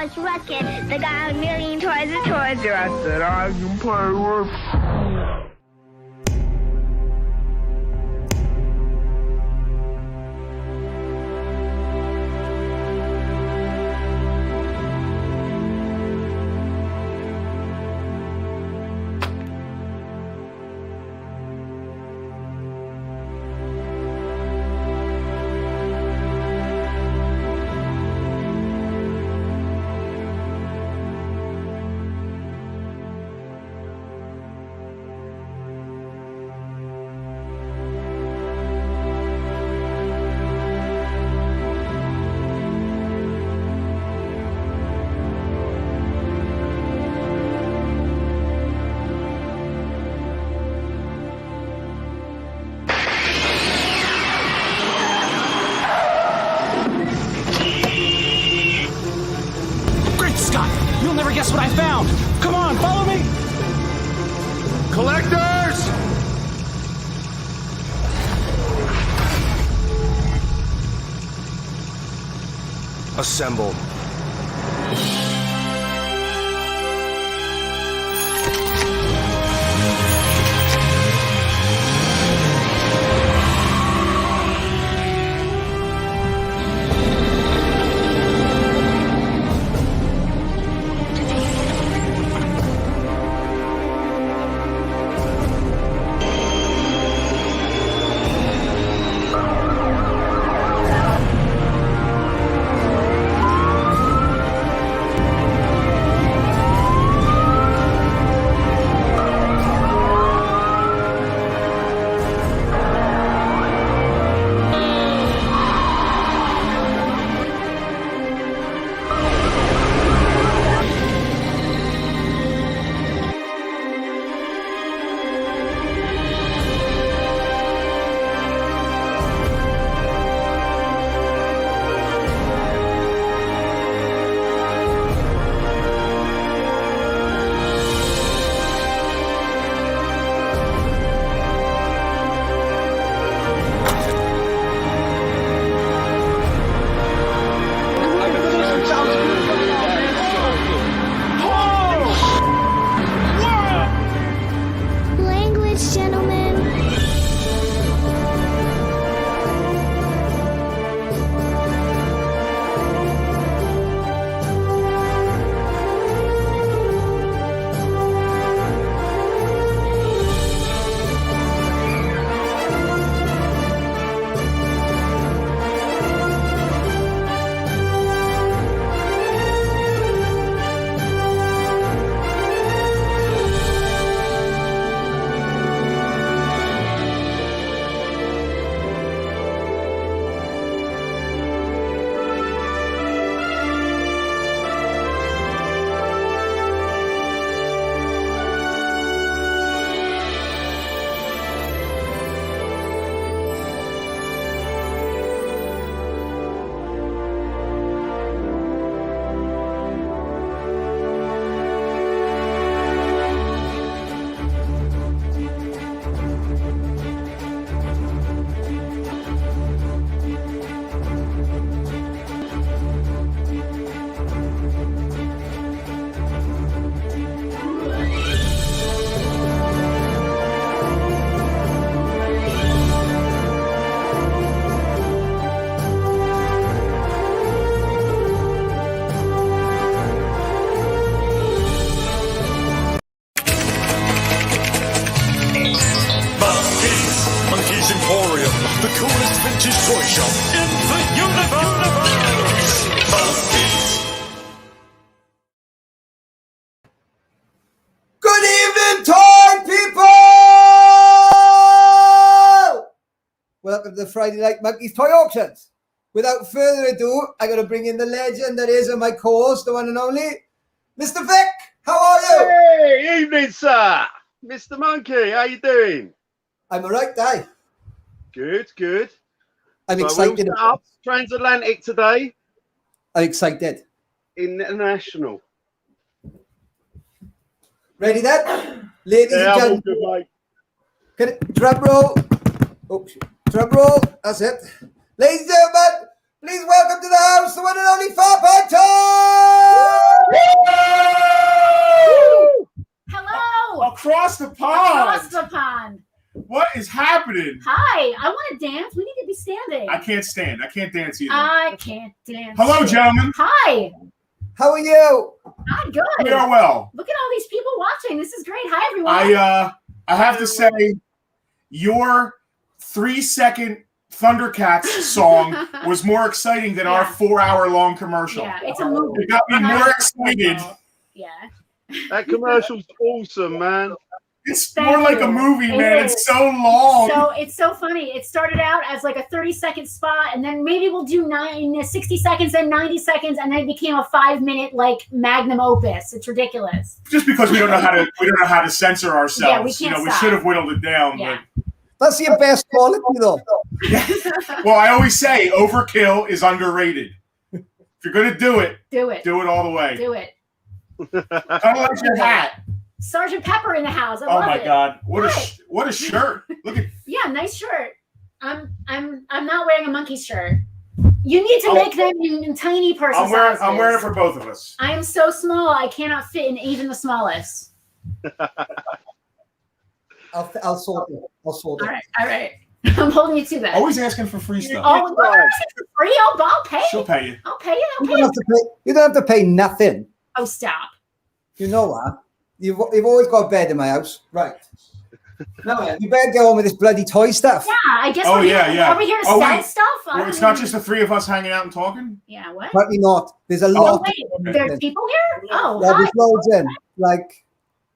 was wrecking. They got a million toys and toys that I can play with. You'll never guess what I found! Come on, follow me! Collectors! Assemble. Emporium, the coolest vintage toy shop in the universe! Good evening, toy people! Welcome to the Friday Night Monkeys Toy Auctions. Without further ado, I got to bring in the legend that is my co-host, the one and only, Mr. Vic. How are you? Hey, evening, sir. Mr. Monkey, how you doing? I'm all right, Di. Good, good. I'm So excited. We'll set up transatlantic today. I'm excited. International. Ready then? Ladies and I'm all gentlemen. good, mate. Can it, drum roll. Oh, drum roll. That's it. Ladies and gentlemen, Please welcome to the house the one and only 4pm Tom! Hello! Across the Across pond. the pond. What is happening? Hi, I want to dance. We need to be standing. I can't stand. I can't dance either. I can't dance. Hello, gentlemen. Hi. How are you? I'm good. We are well. Look at all these people watching. This is great. Hi, everyone. I have to say, your 3-second Thundercats song was more exciting than our 4-hour-long commercial. Yeah, it's a movie. It got me more excited. Yeah. That commercial's awesome, man. It's Thank more like you. a movie, It man. is. It's so long. So it's so funny. It started out as like a 30-second spot, and then maybe we'll do 60 seconds and 90 seconds, and then it became a 5-minute like magnum opus. It's ridiculous. Just because we don't know how to censor ourselves. Yeah, we can't we stop. should have whittled it down. Yeah. That's your best quality, though. But well, I always say overkill is underrated. If you're gonna do it Do it. all the way. Do it. Kind of like your hat. Sergeant Pepper in the house. I Oh love my it. God! What a shirt! Look at. Yeah, nice shirt. I'm not wearing a monkey shirt. You need to make them in tiny person sizes. I'm wearing it for both of us. I am so small I cannot fit in even the smallest. I'll sort it. All right. I'm holding you to that. Always asking for free stuff. Oh, we're asking for free. Oh, I'll pay. She'll pay you. I'll pay you. You don't have to pay nothing. Oh, stop. You know what? You've always got a bed in my house. Right. No, man, you better go on with this bloody toy stuff. Yeah, I guess Oh, we're yeah, here. yeah. Are we here to Oh, sell wait. stuff? Well, it's not just the three of us hanging out and talking. Yeah, what? Probably not. There's a Oh, lot. wait. There's people here? Oh, Yeah, hi. there's loads in. Like,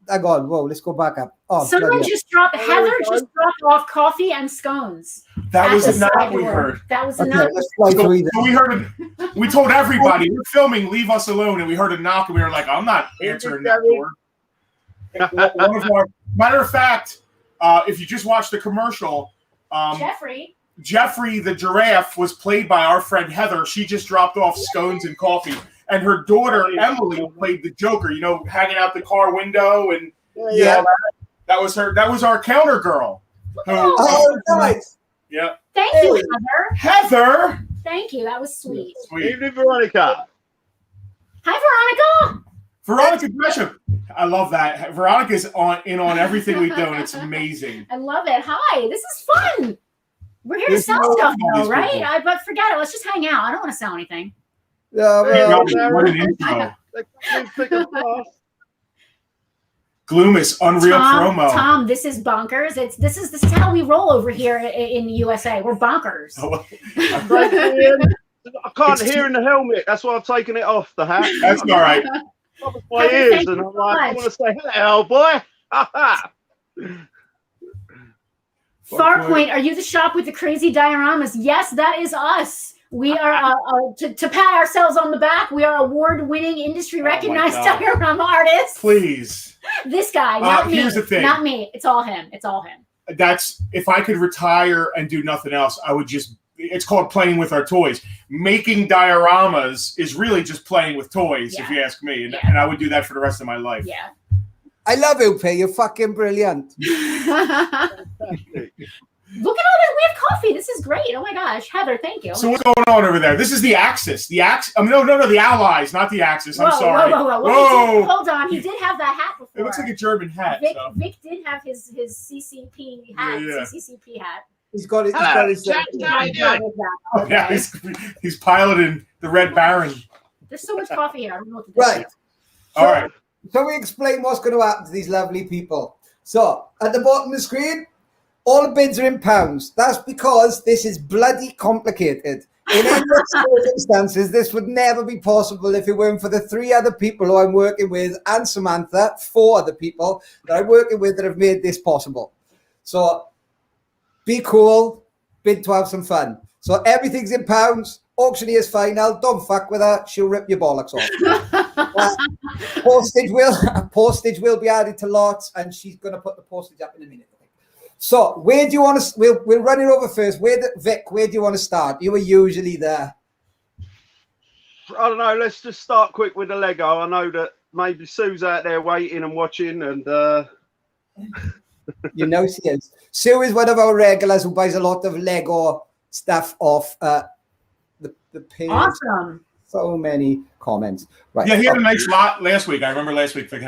hang on. Whoa, let's go back up. Oh, Someone bloody just dropped, Heather just dropped off coffee and scones. That was At the not side we door. heard. That was hell. enough. Okay, let's fly through So we heard it. We told everybody we're filming. Leave us alone. And we heard a knock, and we were like, "I'm not answering that door." One of our, matter of fact, if you just watch the commercial, Jeffrey the giraffe was played by our friend Heather. She just dropped off scones and coffee, and her daughter Emily played the Joker. You know, hanging out the car window, and Yeah. that was her. That was our counter girl. Oh, nice. Yeah. Thank you, Heather. Heather. Thank you. That was sweet. Sweet. Evening, Veronica. Hi, Veronica. Veronica Gresham. I love that. Veronica's on everything we do, and it's amazing. I love it. Hi. This is fun. We're here to There's sell no stuff, all though, these right? people. But forget it. Let's just hang out. I don't want to sell anything. Yeah, well, What an intro. Pick a class. Gloomis, unreal promo. Tom, this is bonkers. This is how we roll over here in the USA. We're bonkers. Oh, I can't hear in the helmet. That's why I've taken it off the hat. that's all right. My Heather, ears, thank and you I'm so like, I much. want to say hello, boy. Farpoint, are you the shop with the crazy dioramas? Yes, that is us. We are, to pat ourselves on the back, we are award-winning, industry-recognized God. diorama artists. Please. This guy, not me. Here's the thing. Not me. It's all him. It's all him. That's if I could retire and do nothing else, I would just. It's called playing with our toys. Making dioramas is really just playing with toys, if Yeah. you ask me, and, Yeah. and I would do that for the rest of my life. Yeah. I love you, P. You're fucking brilliant. Look at all this. We have coffee. This is great. Oh my gosh. Heather, thank you. So what's going on over there? This is the Axis. The Axis. No, the Allies, not the Axis. I'm Whoa, sorry. Whoa. Whoa. He did, hold on. He did have that hat before. It looks like a German hat. Vic, so. Vic did have his CCP hat. Yeah. CCP hat. He's got it. Hello, He's got his. Jack, how you doing? Oh, yeah, he's piloting the Red Baron. There's so much coffee here. I don't know what to do. Right. All right. So we explain what's going to happen to these lovely people. So at the bottom of the screen, all the bids are in pounds. That's because this is bloody complicated. In any circumstances, this would never be possible if it weren't for the 3 other people who I'm working with and Samantha, 4 other people that I'm working with that have made this possible. So be cool, bid to have some fun. So everything's in pounds. Auctioneer's final. Don't fuck with her. She'll rip your bollocks off. Postage will be added to lots, and she's going to put the postage up in a minute. So where do you want to? We'll run it over first. Vic, where do you want to start? You were usually there. I don't know. Let's just start quick with the Lego. I know that maybe Sue's out there waiting and watching, and You know she is. Sue is one of our regulars who buys a lot of Lego stuff off the the page. Awesome. So many comments. Right. Yeah, he had a nice lot last week. I remember last week. Was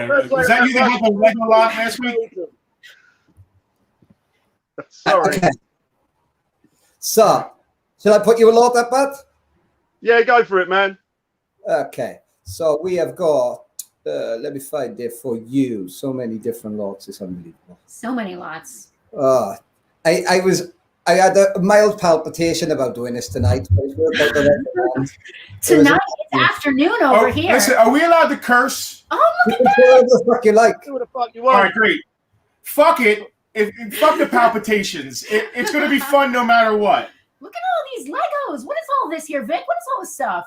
that you that had the Lego lot last week? Sorry. Okay. So, shall I put you a lot up, bud? Yeah, go for it, man. Okay. So we have got. Let me find it for you. So many different lots. It's unbelievable. So many lots. I had a mild palpitation about doing this tonight. But it's worked out the right way. Tonight, it's afternoon over here. Listen, are we allowed to curse? Oh, look at that. Whatever the fuck you like. Do what the fuck you All want. right, great. Fuck it. Fuck the palpitations. It's going to be fun no matter what. Look at all these Legos. What is all this here, Vic? What is all this stuff?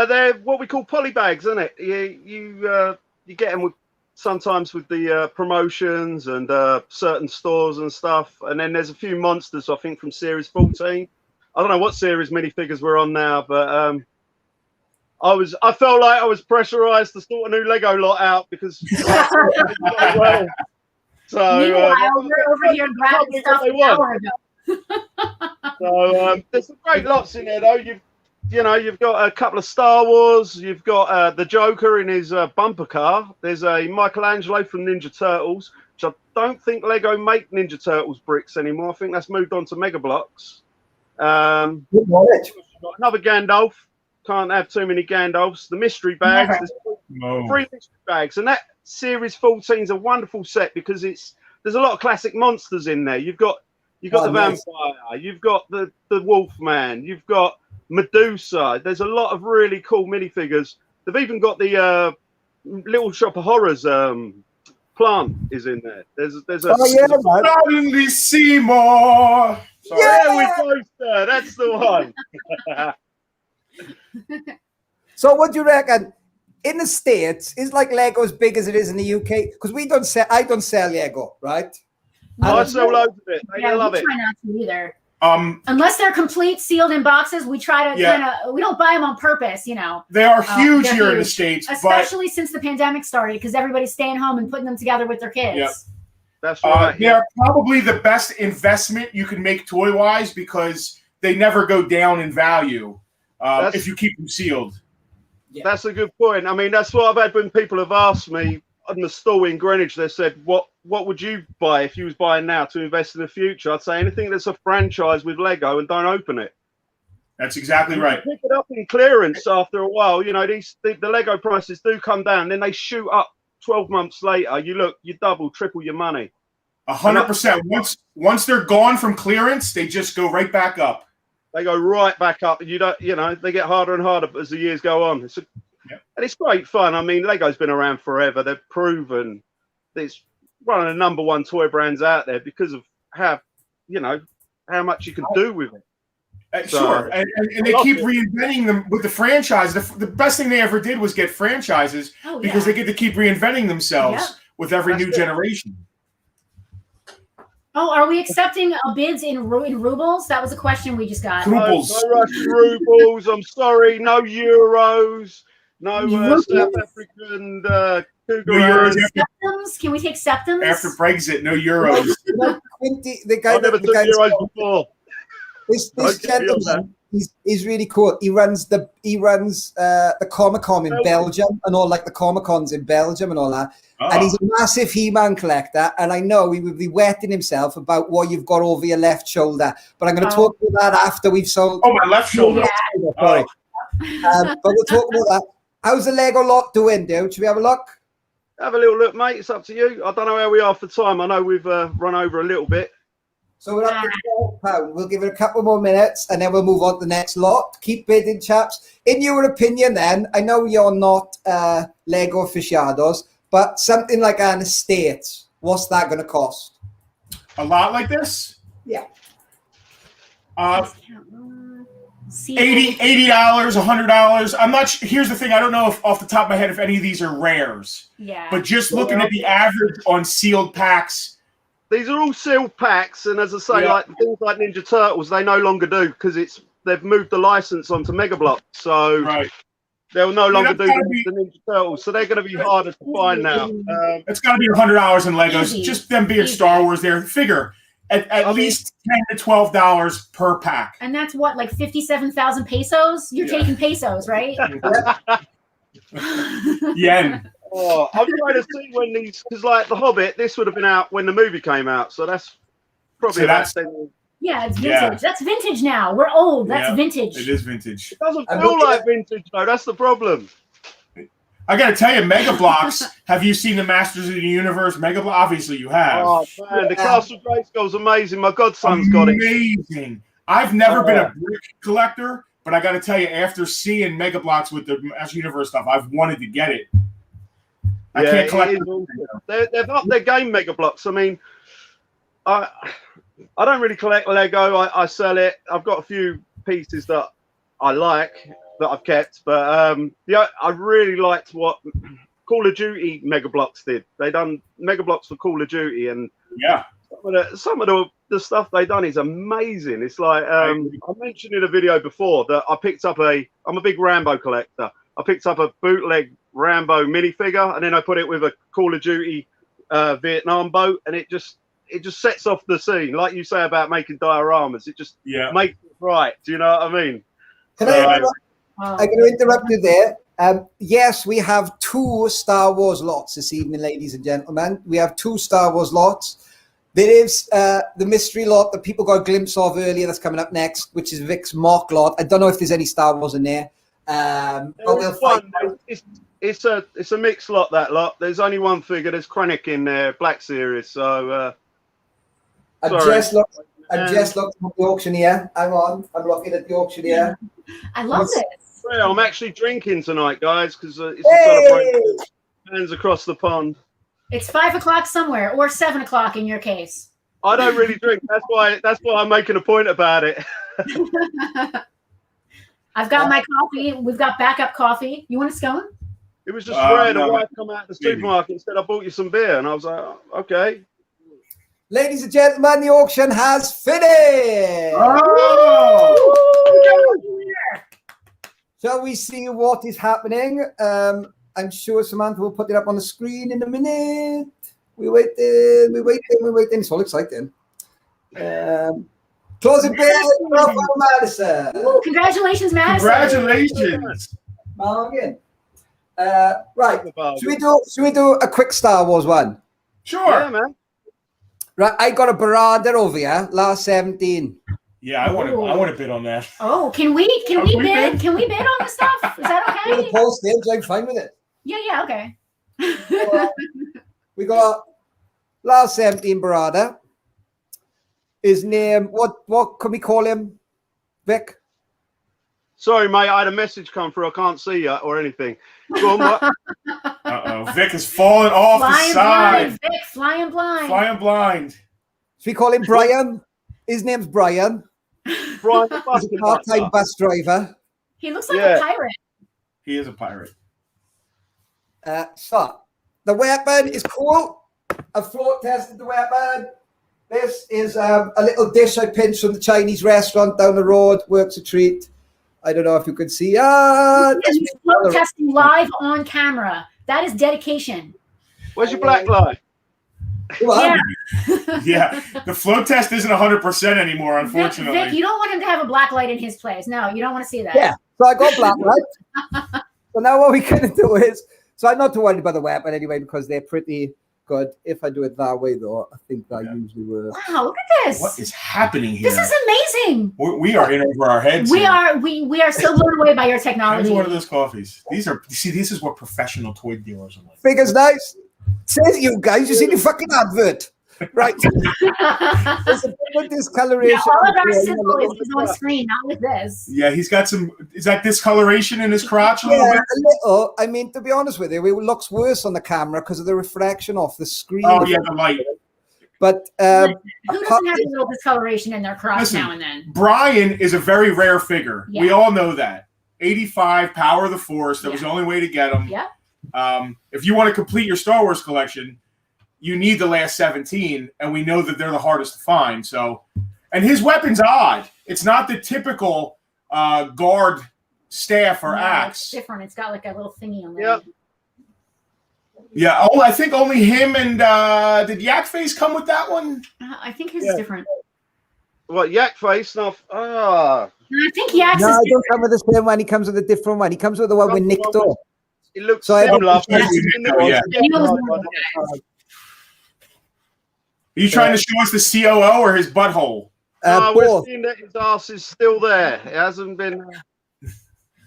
They're what we call poly bags, isn't it? You get them sometimes with the promotions and certain stores and stuff. And then there's a few monsters, I think, from Series 14. I don't know what series minifigures we're on now, but I felt like I was pressurized to sort a new Lego lot out because. So meanwhile, we're over here grabbing stuff an hour ago. So there's some great lots in there, though. You've got a couple of Star Wars. You've got the Joker in his bumper car. There's a Michelangelo from Ninja Turtles, which I don't think Lego make Ninja Turtles bricks anymore. I think that's moved on to Mega Bloks. Good knowledge. Got another Gandalf. Can't have too many Gandalfs. The mystery bags. There's 3 mystery bags, and that Series 14 is a wonderful set because there's a lot of classic monsters in there. You've got the vampire. You've got the Wolfman. You've got Medusa. There's a lot of really cool minifigures. They've even got the Little Shop of Horrors plant is in there. There's a Suddenly Seymour. Sorry. Yeah, we go, sir. That's the one. So what do you reckon? In the States, is like Lego as big as it is in the UK? Because I don't sell Lego, right? I sell loads of it. Yeah, love we it. try not to either. Unless they're complete, sealed in boxes, we try to we don't buy them on purpose, They are huge here in the States, especially since the pandemic started, because everybody's staying home and putting them together with their kids. Yep. That's right. They are probably the best investment you can make toy-wise because they never go down in value if you keep them sealed. Yeah. That's a good point. I mean, that's what I've had when people have asked me on the store in Greenwich. They said, what would you buy if you was buying now to invest in the future? I'd say anything that's a franchise with Lego and don't open it. That's exactly right. You pick it up in clearance after a while. The Lego prices do come down. Then they shoot up 12 months later. You double, triple your money. 100%. Once they're gone from clearance, they just go right back up. They go right back up, and they get harder and harder as the years go on. And it's great fun. I mean, Lego's been around forever. They've proven it's one of the #1 toy brands out there because of how much you can do with it. Sure, and they keep reinventing them with the franchise. The best thing they ever did was get franchises because they get to keep reinventing themselves with every new generation. Oh, are we accepting bids in rubles? That was a question we just got. Rubles. No Russian rubles. I'm sorry. No euros. No South African Cougar. Septums? Can we take septums? After Brexit, no euros. I've never took euros before. This gentleman, he's really cool. He runs the Comic-Con in Belgium and all, like the Comic-Cons in Belgium and all that. Oh. And he's a massive He-Man collector. And I know he would be wetting himself about what you've got over your left shoulder. But I'm going to talk about that after we've sold. Oh, my left shoulder. Yeah. Sorry. But we'll talk about that. How's the Lego lot doing, dude? Should we have a look? Have a little look, mate. It's up to you. I don't know how we are for time. I know we've run over a little bit. So we're up to £12. We'll give it a couple more minutes and then we'll move on to the next lot. Keep bidding, chaps. In your opinion, then, I know you're not Lego aficionados, but something like an estate, what's that going to cost? A lot like this? Yeah. $80, $100. I'm not. Here's the thing. I don't know if off the top of my head if any of these are rares. Yeah. But just looking at the average on sealed packs. These are all sealed packs, and as I say, like things like Ninja Turtles, they no longer do because they've moved the license onto Mega Bloks, so they'll no longer do the Ninja Turtles. So they're going to be harder to find now. It's got to be $100 in Legos. Just them being Star Wars, there. Figure At least $10 to $12 per pack. And that's what, like 57,000 pesos? You're taking pesos, right? Yen. Oh, I'm trying to see when these, because like The Hobbit, this would have been out when the movie came out, so that's probably about 10 Yeah, it's vintage. Yeah. That's vintage now. We're old. That's vintage. It is vintage. It doesn't feel like vintage though. That's the problem. I got to tell you, Mega Blocks. Have you seen the Masters of the Universe Mega Block? Obviously, you have. Oh man, the Castle Grayskull's amazing. My godson's got it. Amazing. I've never been a brick collector, but I got to tell you, after seeing Mega Blocks with the Masters of the Universe stuff, I've wanted to get it. I can't collect. They've upped their game, Mega Blocks. I mean, I don't really collect Lego. I sell it. I've got a few pieces that I like that I've kept, but yeah, I really liked what Call of Duty Mega Blocks did. They done Mega Blocks for Call of Duty, and some of the stuff they done is amazing. It's like I mentioned in a video before that I picked up I'm a big Rambo collector. I picked up a bootleg Rambo minifigure, and then I put it with a Call of Duty Vietnam boat, and it just sets off the scene, like you say about making dioramas. It just makes it right. Do you know what I mean? I'm going to interrupt you there. Yes, we have 2 Star Wars lots this evening, ladies and gentlemen. We have 2 Star Wars lots. There is the mystery lot that people got a glimpse of earlier that's coming up next, which is Vic's mock lot. I don't know if there's any Star Wars in there. But it's a mixed lot, that lot. There's only one figure. There's Krennic in there, Black Series. So I've just looked at the auctioneer. Hang on, I'm looking at the auctioneer. I love this. Yeah, I'm actually drinking tonight, guys, because it's a celebration. Hands across the pond. It's 5 o'clock somewhere, or 7 o'clock in your case. I don't really drink. That's why I'm making a point about it. I've got my coffee. We've got backup coffee. You want a scone? It was just rare. The wife come out of the supermarket and said, I bought you some beer. And I was like, oh, okay. Ladies and gentlemen, the auction has finished. Shall we see what is happening? I'm sure Samantha will put it up on the screen in a minute. We're waiting. It's all exciting. Closing bid, Madison. Ooh, congratulations, Madison. Congratulations. Morgan. Right. Should we do a quick Star Wars one? Sure. Yeah, man. Right. I got a Barada over here, last 17. Yeah, I want to bid on that. Oh, can we bid? Can we bid on this stuff? Is that okay? The postage, I'm fine with it. Yeah, okay. We got last 17 Barada. His name, what can we call him, Vic? Sorry, mate, I had a message come through. I can't see you or anything. Go on, what? Uh-oh, Vic is falling off the side. Blind, Vic, flying blind. Flying blind. Should we call him Brian? His name's Brian. Brian, he's a part-time bus driver. He looks like a pirate. He is a pirate. So, the weapon is cool. I float tested the weapon. This is a little dish I pinched from the Chinese restaurant down the road. Works a treat. I don't know if you can see. He's float testing live on camera. That is dedication. Where's your black light? Yeah. Yeah, the float test isn't 100% anymore, unfortunately. Vic, you don't want him to have a black light in his place. No, you don't want to see that. Yeah, so I got black light. So now what we're going to do is, so I'm not too worried about the weapon anyway, because they're pretty good. If I do it that way, though, I think that usually works. Wow, look at this. What is happening here? This is amazing. We are in over our heads. We are so blown away by your technology. Here's one of those coffees. This is what professional toy dealers are like. Figure's nice. Says you guys, you see the fucking advert. Right. There's a bit of discoloration. Yeah, all of our symbol is on screen, not with this. Yeah, he's got some. Is that discoloration in his crotch a little bit? A little. I mean, to be honest with you, it looks worse on the camera because of the reflection off the screen. Oh yeah, the light. But who doesn't have a little discoloration in their crotch now and then? Brian is a very rare figure. Yeah. We all know that. 85, Power of the Force. That was the only way to get him. Yeah. If you want to complete your Star Wars collection, you need the last 17, and we know that they're the hardest to find. So, and his weapon's odd. It's not the typical guard staff or axe. It's different. It's got like a little thingy on there. Yep. Yeah, I think only him and did Yak Face come with that one? I think his is different. What, Yak Face? No, I think Yak's No, is I don't come with the same one. He comes with a different one. He comes with the one with Nicto. it looks So I similar. don't- Yeah. Are you trying to show us the COO or his butthole? No, we're Both. seeing that his ass is still there. It hasn't been.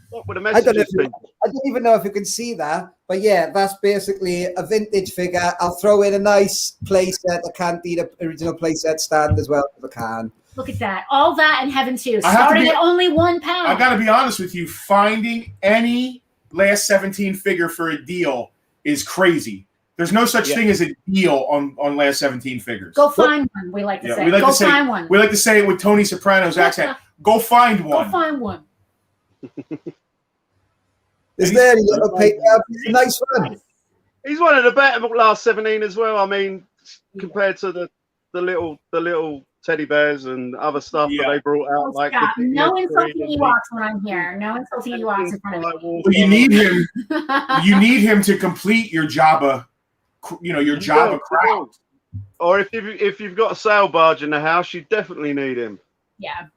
What were the I don't, messages? I don't even know if you can see that, but yeah, that's basically a vintage figure. I'll throw in a nice playset. I can't eat an original playset stand as well if I can. Look at that. All that and Heaven 2. I have to Starting be- at only £1. I got to be honest with you. Finding any last 17 figure for a deal is crazy. There's no such thing as a deal on last 17 figures. Go find one, we like to say. We like Go to say, find one. We like to say it with Tony Soprano's accent. Go find one. Go find one. Is there a little paper? It's a nice one. He's one of the better last 17 as well. I mean, compared to the little teddy bears and other stuff that they brought out. Like Stop. the No PS3 insulting and Ewoks when I'm here. No insulting Ewoks in front of me. Well, you need him. You need him to complete your Jabba. Your Jabba crowd. Or if you've got a sail barge in the house, you definitely need him. Yeah.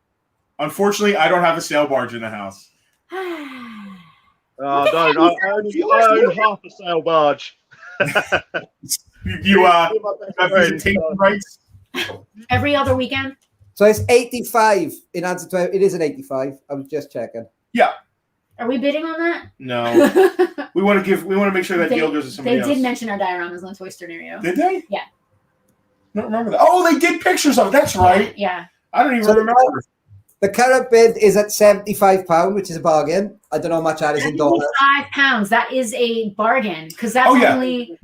Unfortunately, I don't have a sail barge in the house. Oh, don't. I own half a sail barge. You have visitation rights? Every other weekend? So it's 85 in answer to it is an 85. I was just checking. Yeah. Are we bidding on that? No. we want to make sure that deal goes to somebody else. They did mention our dioramas on the Toy Scenario. Did they? Yeah. I don't remember that. Oh, they did pictures of it. That's right. Yeah. I don't even remember. The current bid is at £75, which is a bargain. I don't know how much that is in dollars. £5. That is a bargain because that's only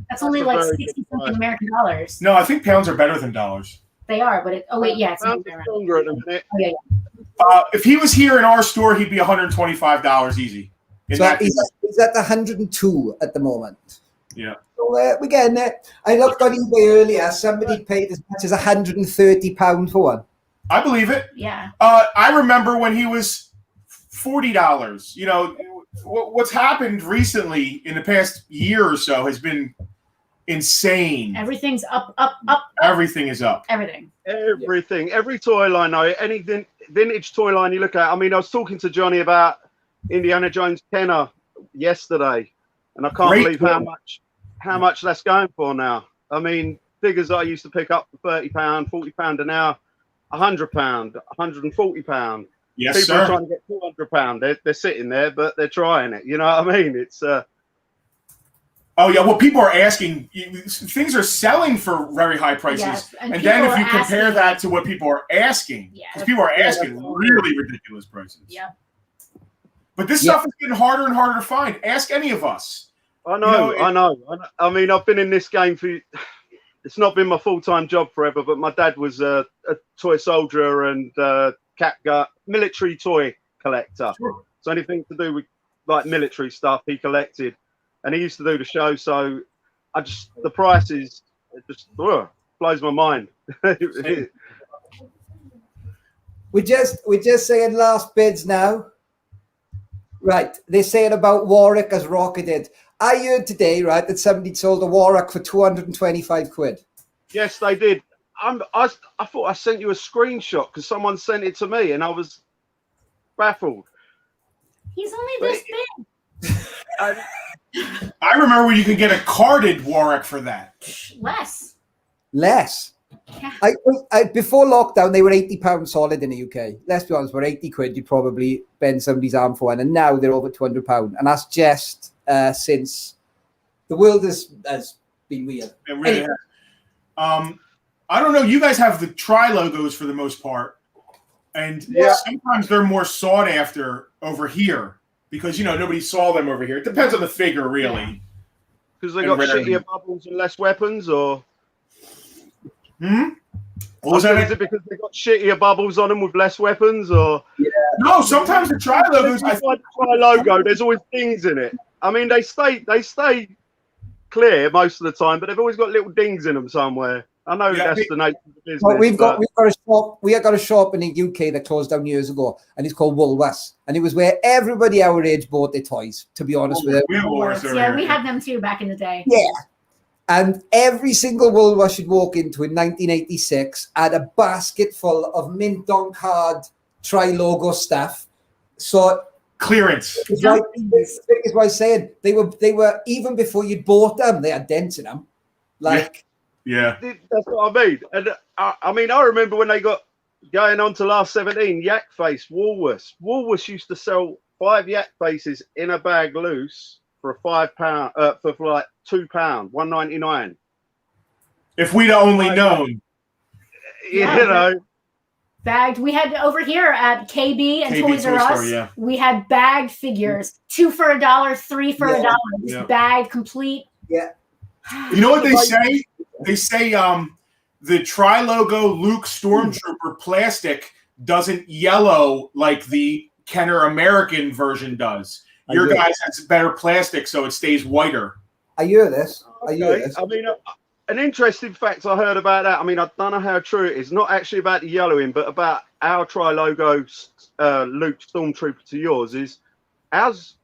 like 60 something American dollars. No, I think pounds are better than dollars. They are, but it's Pounds are stronger at the minute. Oh, yeah. If he was here in our store, he'd be $125 easy. So he's at 102 at the moment. Yeah. So we're getting there. I looked on eBay earlier. Somebody paid as much as £130 for one. I believe it. Yeah. I remember when he was $40. You know, what's happened recently in the past year or so has been insane. Everything's up, up, up. Everything is up. Everything. Every toy line, any vintage toy line you look at. I mean, I was talking to Johnny about Indiana Jones Kenner yesterday, and I can't believe how much that's going for now. I mean, figures that I used to pick up for £30, £40 are now £100, £140. Yes, People sir. are trying to get £200. They're sitting there, but they're trying it. You know what I mean? It's Oh yeah, well, people are asking. Things are selling for very high prices, Yes, and then if people you are compare asking- that to what people are asking, because people are asking really ridiculous prices. Yeah. But this stuff is getting harder and harder to find. Ask any of us. I know. I mean, I've been in this game for. It's not been my full-time job forever, but my dad was a toy soldier and military toy collector. Sure. So anything to do with like military stuff, he collected, and he used to do the show. So the prices just blows my mind. We're just saying last bids now. Right, they're saying about Warwick as rocketed. I heard today, right, that somebody sold a Warwick for 225 quid. Yes, they did. I thought I sent you a screenshot because someone sent it to me, and I was baffled. He's only this big. I remember when you could get a carded Warwick for that. Less. Yeah. I before lockdown they were £80 solid in the UK. Let's be honest, for 80 quid you'd probably bend somebody's arm for one, and now they're over £200, and that's just since the world has been weird. It really has. I don't know. You guys have the tri logos for the most part, and sometimes they're more sought after over here because nobody saw them over here. It depends on the figure, really. Because they got shittier bubbles and less weapons, or what was that? Is it because they got shittier bubbles on them with less weapons, or No, sometimes the tri logos. I find the tri logo. There's always things in it. I mean, they stay clear most of the time, but they've always got little dings in them somewhere. I know that's the nature of the business. Well, we've got a shop. We got a shop in the UK that closed down years ago, and it's called Woolworths, and it was where everybody our age bought their toys. To be honest with you, Yeah, we had them too back in the day. Yeah, And every single Woolworths you'd walk into in 1986 had a basket full of mint on card tri-logo stuff. So Clearance. it's like, is what I'm saying. They were even before you bought them, they had dents in them. Like, yeah, that's what I mean. And I mean, I remember when they got going on to last 17, Yak Face, Woolworths. Woolworths used to sell 5 Yak Faces in a bag loose for £5, for like £2, £1.99. if we'd only known. You know. Bagged. We had over here at KB and Toys R Us. Yeah. We had bagged figures, 2 for $1, 3 for $1. Just bagged, complete. Yeah. You know what they say? They say the tri-logo Luke Stormtrooper plastic doesn't yellow like the Kenner American version does. Your guys has better plastic, so it stays whiter. I hear this. I mean, an interesting fact I heard about that. I mean, I don't know how true it is. Not actually about the yellowing, but about our tri-logo Luke Stormtrooper to yours is ours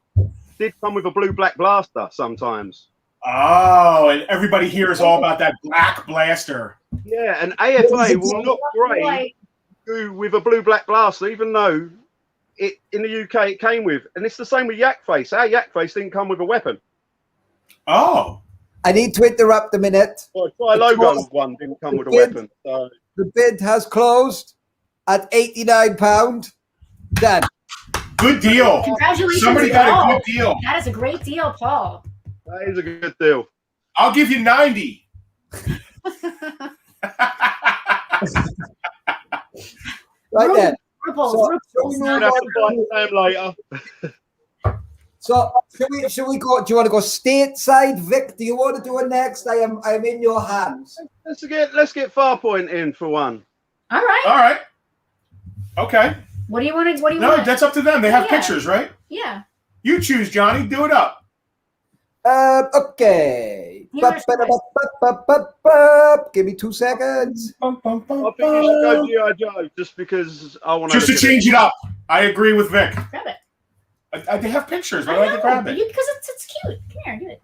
did come with a blue-black blaster sometimes. Oh, and everybody here is all about that black blaster. Yeah, and AFA will not grade with a blue-black blaster, even though it in the UK it came with. And it's the same with Yak Face. Our Yak Face didn't come with a weapon. Oh. I need to interrupt a minute. Well, tri-logo one didn't come with a weapon. So. The bid has closed at £89. Done. Good deal. Congratulations. Somebody got a good deal. That is a great deal, Paul. That is a good deal. I'll give you 90. Right then. So should we go? Do you want to go stateside, Vic? Do you want to do it next? I'm in your hands. Let's get Farpoint in for one. All right. All right. Okay. What do you want to? What do you No, want? that's up to them. They have pictures, right? Yeah. You choose, Johnny. Do it up. Okay. Give me 2 seconds. I think you should go G.I. Joe just because I want to change it up. I agree with Vic. Grab it. They have pictures. Why do I have to grab it? Because it's cute. Come here, get it.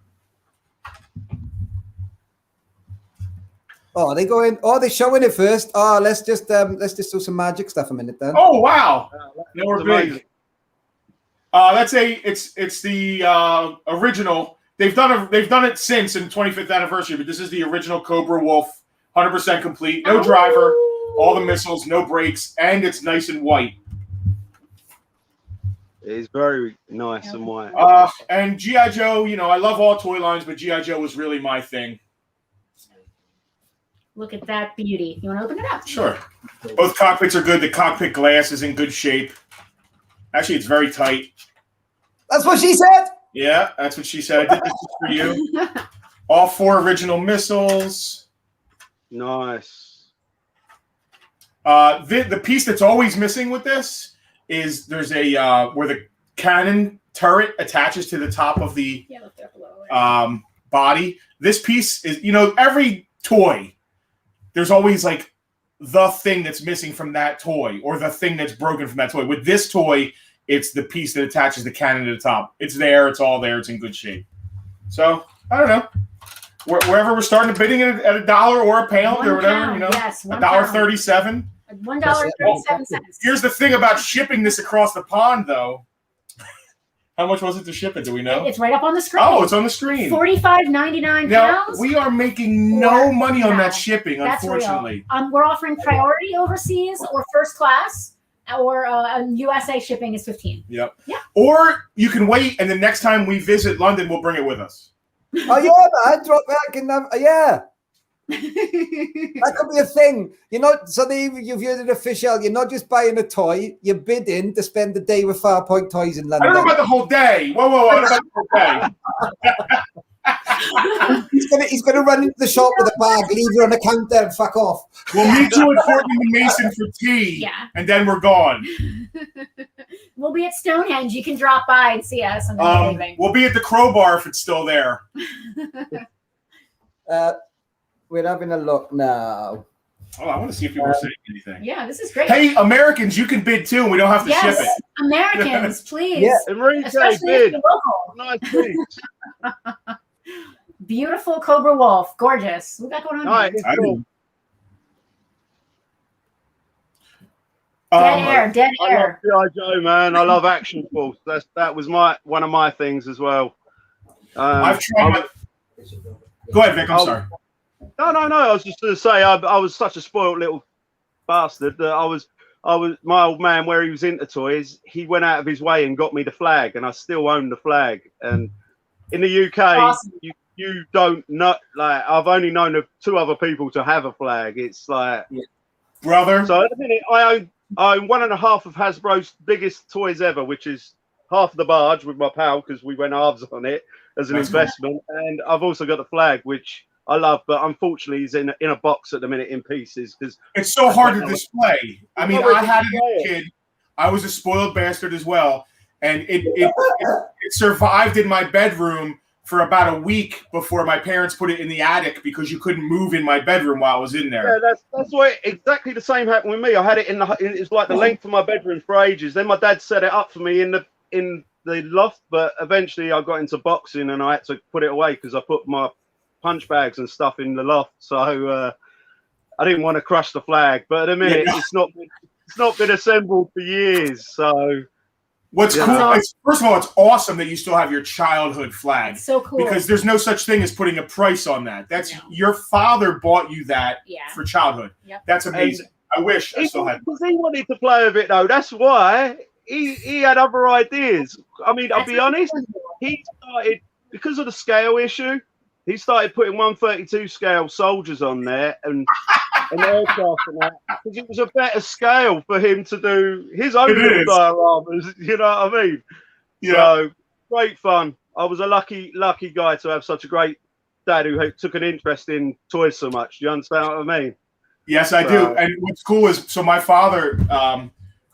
Oh, they go in. Oh, they're showing it first. Oh, let's just do some magic stuff a minute then. Oh wow! No, we're big. It's the original. They've done it since in 25th anniversary, but this is the original Cobra Wolf, 100% complete, no driver, all the missiles, no brakes, and it's nice and white. It's very nice and white. And G.I. Joe, I love all toy lines, but G.I. Joe was really my thing. Look at that beauty. You want to open it up? Sure. Both cockpits are good. The cockpit glass is in good shape. Actually, it's very tight. That's what she said. Yeah, that's what she said. I did this for you. All 4 original missiles. Nice. The piece that's always missing with this is there's a where the cannon turret attaches to the top of the body. This piece is, every toy, there's always like the thing that's missing from that toy or the thing that's broken from that toy. With this toy, it's the piece that attaches the cannon to the top. It's there. It's all there. It's in good shape. So, I don't know. Wherever we're starting bidding at $1 or a pound or whatever, Yes, $1.37. $1.37. Here's the thing about shipping this across the pond, though. How much was it to ship it? Do we know? It's right up on the screen. Oh, it's on the screen. $45.99. Now, we are making no money on that shipping, unfortunately. We're offering priority overseas or first class, or USA shipping is $15. Yep. Yeah. Or you can wait, and the next time we visit London, we'll bring it with us. Oh yeah, man! Drop back and yeah. That could be a thing, So you've used it official. You're not just buying a toy; you're bidding to spend the day with Farpoint Toys in London. I don't know about the whole day. Whoa! I don't know about the whole day. He's gonna run into the shop with a bag, leave her on the counter, and fuck off. We'll meet you at Portland and Mason for tea, and then we're gone. We'll be at Stonehenge. You can drop by and see us. We'll be at the Crowbar if it's still there. We're having a look now. Oh, I want to see if people are saying anything. Yeah, this is great. Hey, Americans, you can bid too, and we don't have to ship it. Americans, please. Yeah. Enrique, especially bid. if you're local. Nice piece. beautiful Cobra Wolf. Gorgeous. What we got going on here? Cool. Dead I air. love G.I. Joe, man. I love Action Force. That was one of my things as well. I've tried. Go ahead, Vic. I'm sorry. No. I was just going to say I was such a spoiled little bastard that I was my old man, where he was into toys. He went out of his way and got me the flag, and I still own the flag. And in the UK, Awesome. you don't know. Like, I've only known of 2 other people to have a flag. It's like, Brother. So at the minute, I own 1.5 of Hasbro's biggest toys ever, which is half the barge with my pal, because we went halves on it as an investment. And I've also got the flag, which I love, but unfortunately he's in a box at the minute in pieces, because it's so hard to display. I mean, I had it as a kid. I was a spoiled bastard as well, and it survived in my bedroom for about a week before my parents put it in the attic, because you couldn't move in my bedroom while I was in there. Yeah, that's why exactly the same happened with me. I had it it's like the length of my bedroom for ages. Then my dad set it up for me in the loft, but eventually I got into boxing and I had to put it away because I put my punch bags and stuff in the loft. So I didn't want to crush the flag. But at the minute, it's not been assembled for years. So what's cool is, first of all, it's awesome that you still have your childhood flag. It's so cool. Because there's no such thing as putting a price on that. That's your father bought you that for childhood. Yep. That's amazing. I wish I still had. Because he wanted to play with it, though. That's why he had other ideas. I mean, I'll be honest. He started, because of the scale issue, he started putting 132 scale soldiers on there and aircraft and that, because it was a better scale for him to do his own little dioramas. You know what I mean? Yeah. So great fun. I was a lucky guy to have such a great dad who took an interest in toys so much. Do you understand what I mean? Yes, I do. And what's cool is, so my father,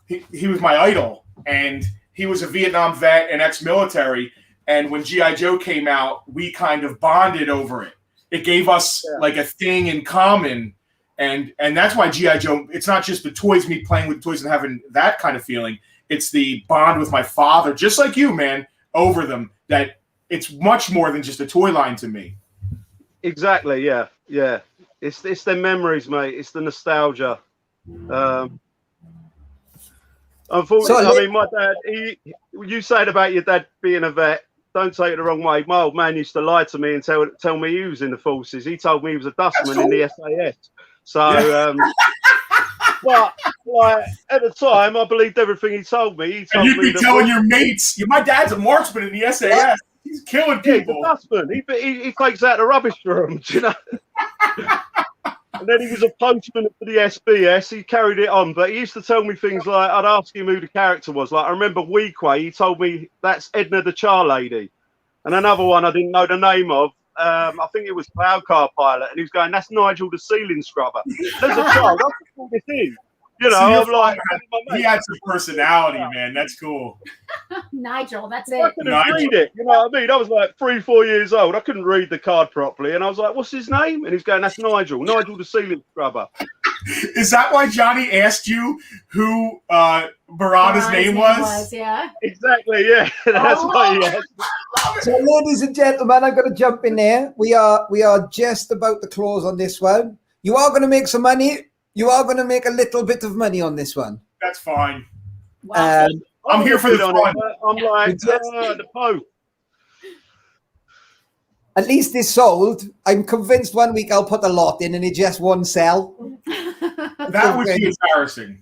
he was my idol, and he was a Vietnam vet and ex-military. And when G.I. Joe came out, we kind of bonded over it. It gave us like a thing in common. And that's why G.I. Joe, it's not just the toys, me playing with toys and having that kind of feeling. It's the bond with my father, just like you, man, over them, that it's much more than just a toy line to me. Exactly, yeah. It's the memories, mate. It's the nostalgia. Unfortunately, I mean, my dad, you said about your dad being a vet, don't take it the wrong way. My old man used to lie to me and tell me he was in the forces. He told me he was a dustman in the SAS. So, but like at the time, I believed everything he told me. And you'd be telling your mates, my dad's a marksman in the SAS. He's killing people. Yeah, he's a dustman. He takes out the rubbish for him, you know. And then he was a postman for the SBS. He carried it on, but he used to tell me things like, I'd ask him who the character was. Like, I remember Weequay, he told me that's Edna the Char Lady. And another one I didn't know the name of, I think it was Cloud Car Pilot, and he was going, that's Nigel the Ceiling Scrubber. There's a child, that's what this is. You know, I'm like, he had some personality, man. That's cool. Nigel, that's it. I couldn't read it. You know what I mean? I was like 3-4 years old. I couldn't read the card properly. And I was like, what's his name? And he's going, that's Nigel the Ceiling Scrubber. Is that why Johnny asked you who Barada's name was? Yeah. Exactly, yeah. That's why he asked. So, ladies and gentlemen, I'm going to jump in there. We are just about to close on this one. You are going to make some money. You are going to make a little bit of money on this one. That's fine. Wow. I'm here for the fun. I'm like, the Pope. At least it's sold. I'm convinced one week I'll put a lot in and it just won't sell. That would be embarrassing.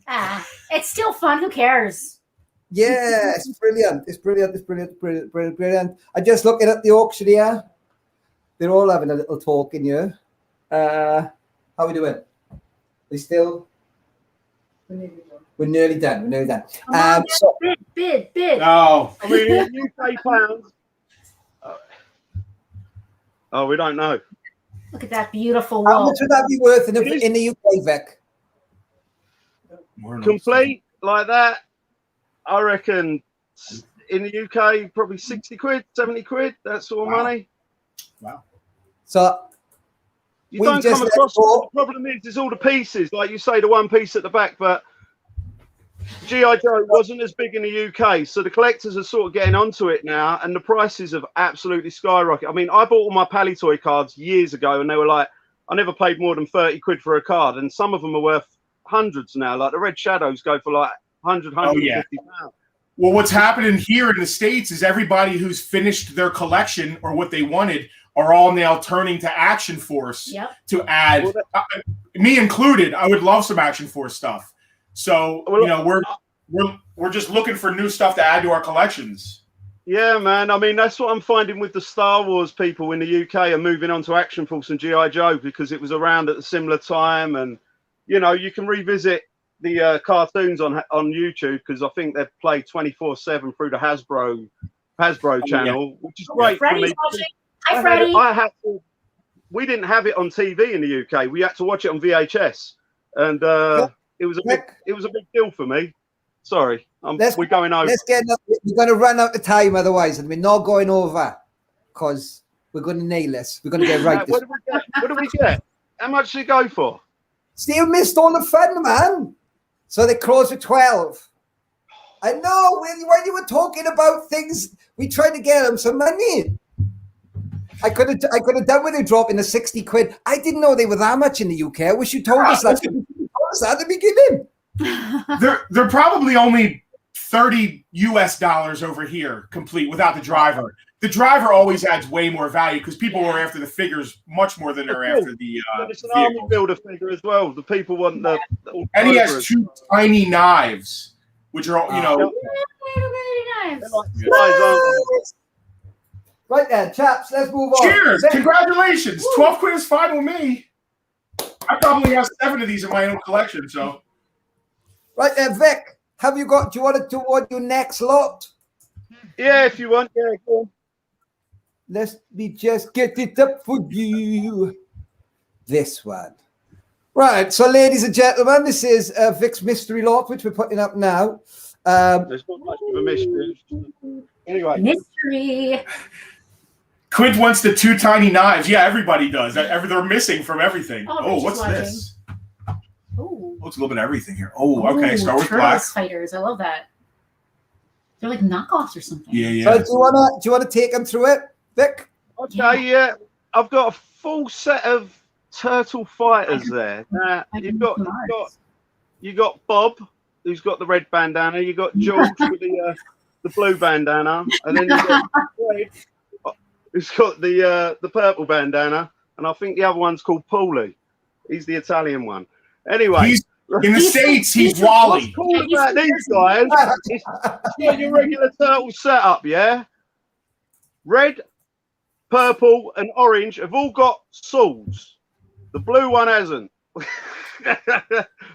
It's still fun. Who cares? Yeah, it's brilliant. It's brilliant. I just looking at the auction here. They're all having a little talk in here. How are we doing? We still? We're nearly done. So, Bid. No. I mean, in UK pounds. Oh, we don't know. Look at that beautiful how wall. much would that be worth in the UK, Vic? Complete like that, I reckon in the UK, probably 60 quid, 70 quid, that sort of money. Wow. So, you don't come across. The problem is all the pieces, like you say, the one piece at the back, but G.I. Joe wasn't as big in the UK, so the collectors are sort of getting onto it now, and the prices have absolutely skyrocketed. I mean, I bought all my Palitoy cards years ago, and they were like, I never paid more than 30 quid for a card, and some of them are worth hundreds now. Like the Red Shadows go for like 100, 150 pounds. Well, what's happening here in the States is everybody who's finished their collection or what they wanted are all now turning to Action Force to add, me included. I would love some Action Force stuff. So, you know, we're just looking for new stuff to add to our collections. Yeah, man. I mean, that's what I'm finding with the Star Wars people in the UK are moving on to Action Force and G.I. Joe because it was around at a similar time. And, you know, you can revisit the cartoons on YouTube because I think they're played 24/7 through the Hasbro channel, which is great for me. Hi, Freddie. We didn't have it on TV in the UK. We had to watch it on VHS. And it was a big deal for me. Sorry, we're going over. We're going to run out of time otherwise, and we're not going over because we're going to nail this. We're going to get right. What do we get? How much did it go for? Steve missed all the fun, man. So they closed at 12. I know when you were talking about things, we tried to get them some money. I could have done with a drop in the 60 quid. I didn't know they were that much in the UK. I wish you told us that. At the beginning. They're probably only $30 US over here complete without the driver. The driver always adds way more value because people are after the figures much more than they're after the it's an army builder figure as well. The people want the and he has two tiny knives, which are right then, chaps, let's move on. Cheers! Congratulations! 12 quid is fine with me. I probably have 7 of these in my own collection, so. Right then, Vic, do you want to do your next lot? Yeah, if you want. Yeah, go on. Let me just get it up for you. This one. Right, so ladies and gentlemen, this is Vic's mystery lot, which we're putting up now. There's not much of a mystery. Anyway. Mystery. Quint wants the 2 tiny knives. Yeah, everybody does. They're missing from everything. Oh, what's this? Oh, it's a little bit of everything here. Oh, okay. Star Wars Black fighters. I love that. They're like knockoffs or something. Yeah. So do you wanna take them through it, Vic? Okay, yeah. I've got a full set of turtle fighters there. You got Bob, who's got the red bandana. You got George with the blue bandana, and then you got Fred, who's got the purple bandana, and I think the other one's called Paulie. He's the Italian one. Anyway, in the States, he's Wally. What's cool about these guys? It's got your regular turtle setup, yeah. Red, purple, and orange have all got swords. The blue one hasn't.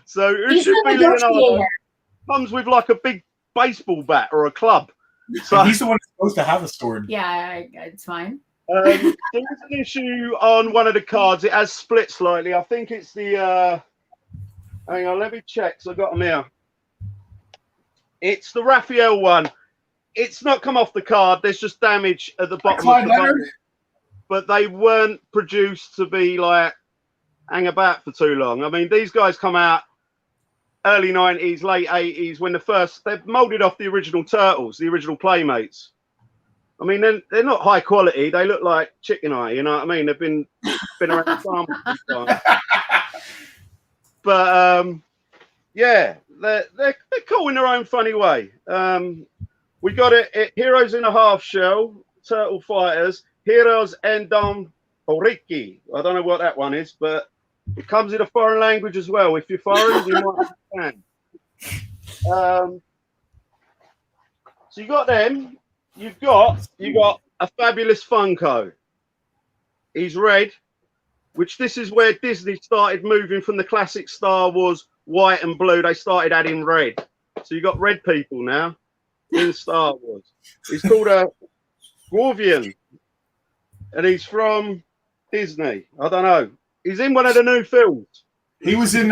So who should be Leonardo? Comes with like a big baseball bat or a club. So he's the one who's supposed to have a sword. Yeah, it's fine. There's an issue on one of the cards. It has split slightly. I think it's the. Hang on, let me check. So I got them here. It's the Raphael one. It's not come off the card. There's just damage at the bottom of the bottle. But they weren't produced to be like hang about for too long. I mean, these guys come out early 90s, late 80s when they've molded off the original Turtles, the original Playmates. I mean, they're not high quality. They look like chicken eye, you know what I mean? They've been around the farm for some time. But yeah, they're cool in their own funny way. We got it Heroes in a Half Shell, Turtle Fighters, Heroes en Don Poriki. I don't know what that one is, but it comes in a foreign language as well. If you're foreign, you might understand. So you got them. You got a fabulous Funko. He's red, which this is where Disney started moving from the classic Star Wars white and blue. They started adding red. So you got red people now in Star Wars. He's called a Gorvian, and he's from Disney. I don't know. He's in one of the new films. He was in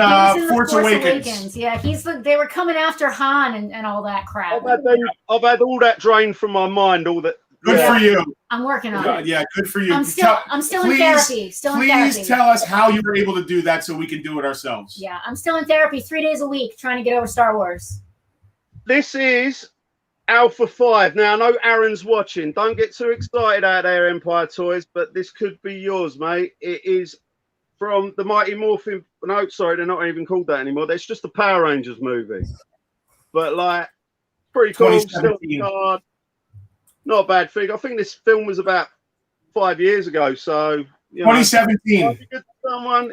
Force Awakens. Yeah, they were coming after Han and all that crap. I've had all that drained from my mind. All that. Good for you. I'm working on it. Yeah, good for you. I'm still in therapy. Please tell us how you were able to do that so we can do it ourselves. Yeah, I'm still in therapy 3 days a week trying to get over Star Wars. This is Alpha 5. Now, I know Aaron's watching. Don't get too excited out there, Empire Toys, but this could be yours, mate. It is from the Mighty Morphin. No, sorry, they're not even called that anymore. It's just the Power Rangers movie. But, like, pretty cool. Still card. Not a bad figure. I think this film was about 5 years ago. So, you know, 2017. Someone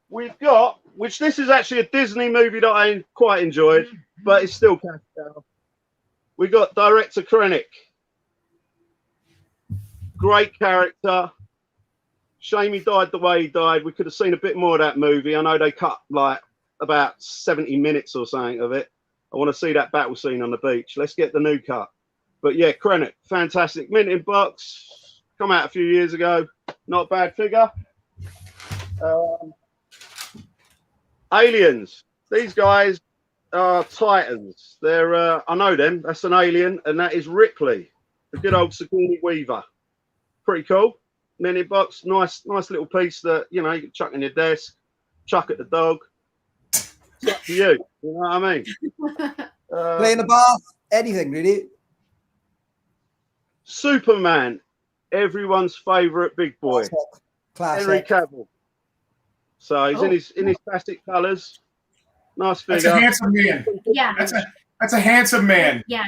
we've got, which this is actually a Disney movie that I quite enjoyed, but it's still cash cow. We got director Krennic. Great character. Shame he died the way he died. We could have seen a bit more of that movie. I know they cut like about 70 minutes or something of it. I want to see that battle scene on the beach. Let's get the new cut. But yeah, Krennic, fantastic. Minted box. Come out a few years ago. Not a bad figure. Aliens. These guys are Titans. They're I know them. That's an alien, and that is Ripley, the good old Sigourney Weaver. Pretty cool. Minted box. Nice little piece that, you know, you can chuck in your desk, chuck at the dog. It's up to you. You know what I mean? Play in the bath, anything really. Superman, everyone's favourite big boy. Classic. Henry Cavill. So he's in his classic colours. Nice figure. That's a handsome man. Yeah. That's a handsome man. Yeah.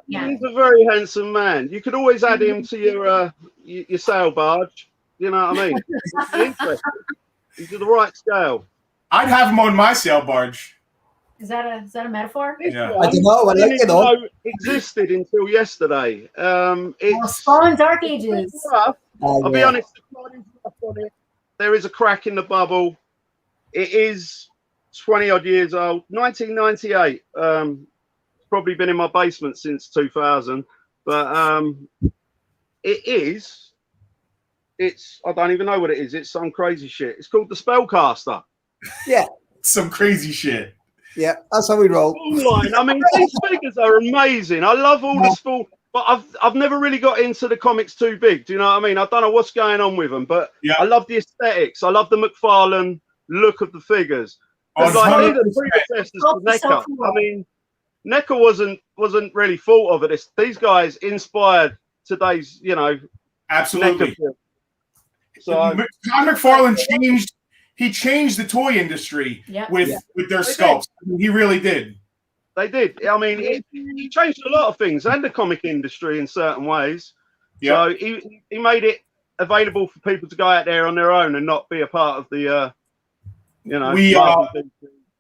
He's a very handsome man. You could always add him to your sail barge. You know what I mean? Interesting. He's at the right scale. I'd have him on my sail barge. Is that a metaphor? Yeah. I don't know. I like it all. Existed until yesterday. It's Spawn Dark Ages. rough. I'll be honest. There is a crack in the bubble. It is 20 odd years old. 1998. Probably been in my basement since 2000. But it's I don't even know what it is. It's some crazy shit. It's called the Spellcaster. Yeah. Some crazy shit. Yeah, that's how we roll. I mean, these figures are amazing. I love all this full, but I've never really got into the comics too big. Do you know what I mean? I don't know what's going on with them, but yeah. I love the aesthetics. I love the McFarlane look of the figures. Like, these are predecessors to NECA. I mean, NECA wasn't really thought of it. These guys inspired today's, you know, absolutely. NECA. So Todd McFarlane changed the toy industry with their sculpts. I mean, he really did. They did. I mean, he changed a lot of things and the comic industry in certain ways. Yep. So he made it available for people to go out there on their own and not be a part of the, you know.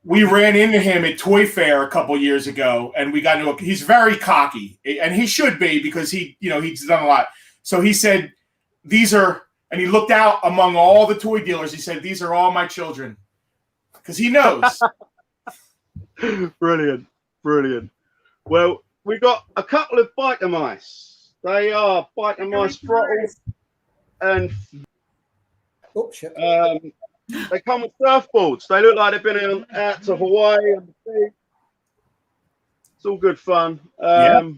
We ran into him at Toy Fair a couple years ago, and we got into he's very cocky, and he should be because he's done a lot. So he said, "These are." And he looked out among all the toy dealers. He said, "These are all my children," because he knows. Brilliant. Well, we got a couple of biker mice. They are biker mice throttle, and they come with surfboards. They look like they've been out to Hawaii and the sea. It's all good fun. I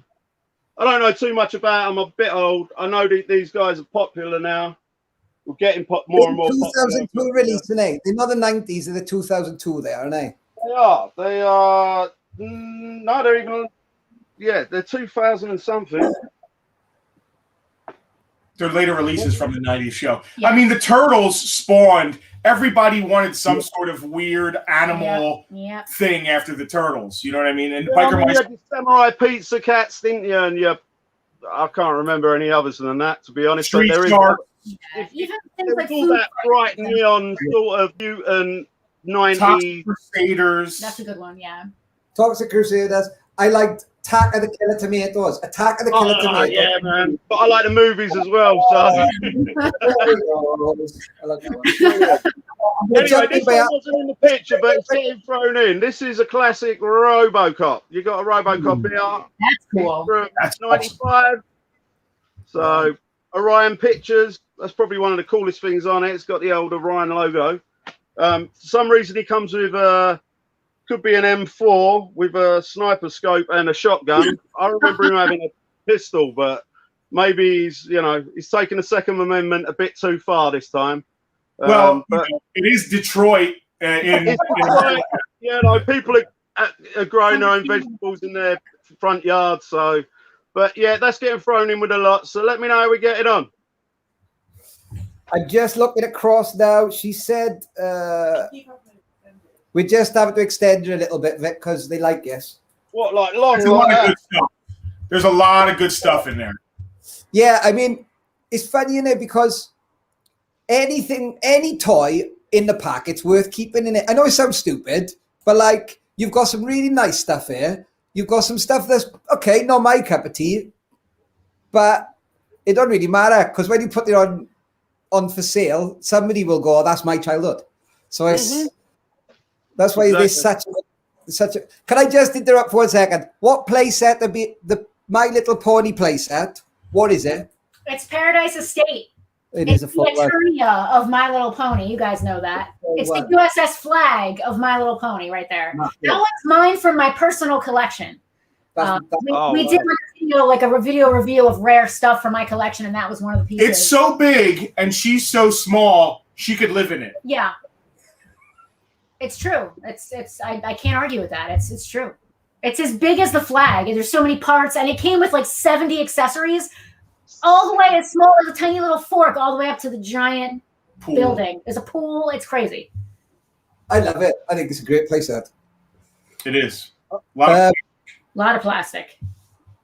don't know too much about them. I'm a bit old. I know these guys are popular now. We're getting more and more. 2002 release, today. They're not the 90s, they're the 2002 there, aren't they? They are. No, they're even. Yeah, they're 2000 and something. They're later releases from the 90s show. Yeah. I mean, the Turtles spawned. Everybody wanted some sort of weird animal thing after the Turtles. You know what I mean? And Biker Mice. You had the Samurai Pizza Cats, didn't you? And I can't remember any others than that, to be honest. Street Shark. Even things like all that bright neon sort of mutant 90s. Toxic Crusaders. That's a good one, yeah. Toxic Crusaders. I liked Attack of the Killer Tomatoes. Attack of the Killer Tomatoes. Yeah, man. But I like the movies as well. So. I like that one. Anyway, this one wasn't in the picture, but it's getting thrown in. This is a classic RoboCop. You got a RoboCop here. That's cool. That's 95. Awesome. So Orion Pictures. That's probably one of the coolest things on it. It's got the old Orion logo. For some reason, he comes with could be an M4 with a sniper scope and a shotgun. I remember him having a pistol, but maybe he's taken the Second Amendment a bit too far this time. Well, but it is Detroit. People growing their own vegetables in their front yard. So, but yeah, that's getting thrown in with a lot. So let me know how we get it on. I'm just looking across now. She said we just have to extend her a little bit, Vic, because they like us. What, like long? There's a lot of good stuff. There's a lot of good stuff in there. Yeah, I mean, it's funny in it because any toy in the packet's worth keeping in it. I know it sounds stupid, but like you've got some really nice stuff here. You've got some stuff that's okay, not my cup of tea, but it don't really matter because when you put it on for sale, somebody will go, oh, that's my childhood. So it's that's why there's such a. Can I just interrupt for 1 second? What play set the My Little Pony play set? What is it? It's Paradise Estate. It's the Eternia of My Little Pony. You guys know that. It's the USS Flag of My Little Pony right there. That one's mine from my personal collection. We did like a video review of rare stuff from my collection, and that was one of the pieces. It's so big, and she's so small, she could live in it. Yeah. It's true. I can't argue with that. It's true. It's as big as the flag, and there's so many parts, and it came with like 70 accessories, all the way as small as a tiny little fork, all the way up to the giant building. There's a pool. It's crazy. I love it. I think it's a great playset. It is. A lot of plastic.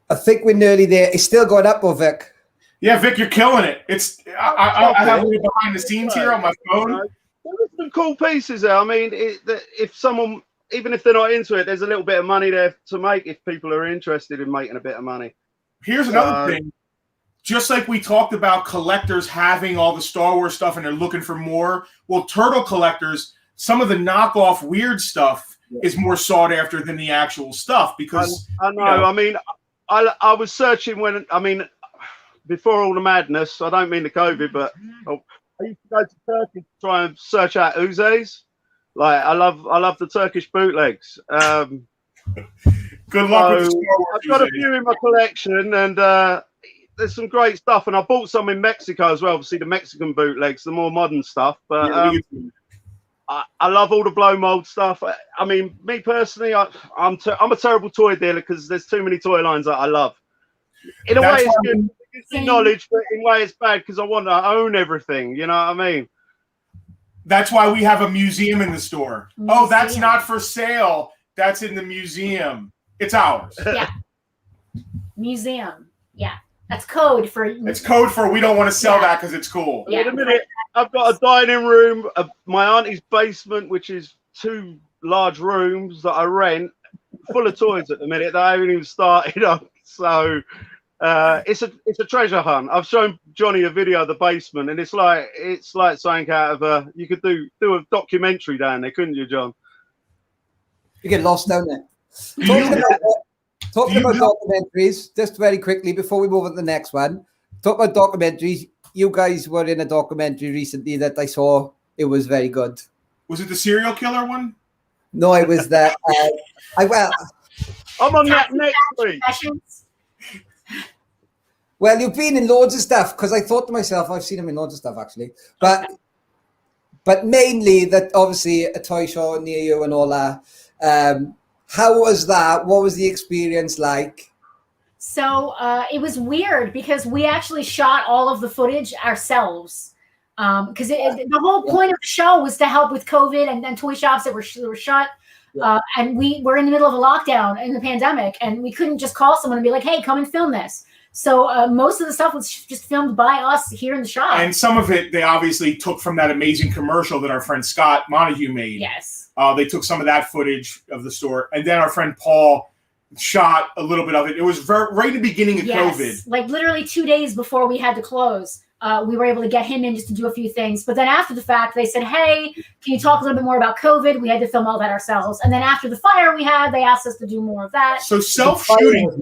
I think we're nearly there. It's still going up, Vic. Yeah, Vic, you're killing it. I have it behind the scenes here on my phone. There's some cool pieces there. I mean, if someone, even if they're not into it, there's a little bit of money there to make if people are interested in making a bit of money. Here's another thing. Just like we talked about collectors having all the Star Wars stuff and they're looking for more, well, turtle collectors, some of the knockoff weird stuff is more sought after than the actual stuff because I know. I mean, I was searching before all the madness. I don't mean the COVID, but I used to go to Turkey to try and search out Uzes. Like I love the Turkish bootlegs. Good luck with the Star Wars. I've got a few in my collection, and there's some great stuff. And I bought some in Mexico as well. Obviously, the Mexican bootlegs, the more modern stuff. But I love all the blow mold stuff. I mean, me personally, I'm a terrible toy dealer because there's too many toy lines that I love. In a way, it's good. It's knowledge, but in a way, it's bad because I want to own everything. You know what I mean? That's why we have a museum in the store. Oh, that's not for sale. That's in the museum. It's ours. Yeah. Museum. Yeah. That's code for. It's code for we don't want to sell that because it's cool. Wait a minute. I've got a dining room, my auntie's basement, which is 2 large rooms that I rent, full of toys at the minute that I haven't even started on. So it's a treasure hunt. I've shown Johnny a video of the basement, and it's like something out of you could do a documentary down there, couldn't you, John? You get lost down there. Talking about documentaries, just very quickly before we move on to the next one. Talk about documentaries. You guys were in a documentary recently that I saw. It was very good. Was it the serial killer one? No, it was that. I'm on that next week. Well, you've been in loads of stuff because I thought to myself, I've seen him in loads of stuff actually, but mainly that obviously a toy show near you and all that. How was that? What was the experience like? So it was weird because we actually shot all of the footage ourselves. Because the whole point of the show was to help with COVID and toy shops that were shut. And we were in the middle of a lockdown in the pandemic, and we couldn't just call someone and be like, hey, come and film this. So most of the stuff was just filmed by us here in the shop. And some of it they obviously took from that amazing commercial that our friend Scott Montague made. Yes. They took some of that footage of the store. And then our friend Paul shot a little bit of it. It was right at the beginning of COVID. Like literally 2 days before we had to close. We were able to get him in just to do a few things. But then after the fact, they said, hey, can you talk a little bit more about COVID? We had to film all that ourselves. And then after the fire they asked us to do more of that. So self-shooting.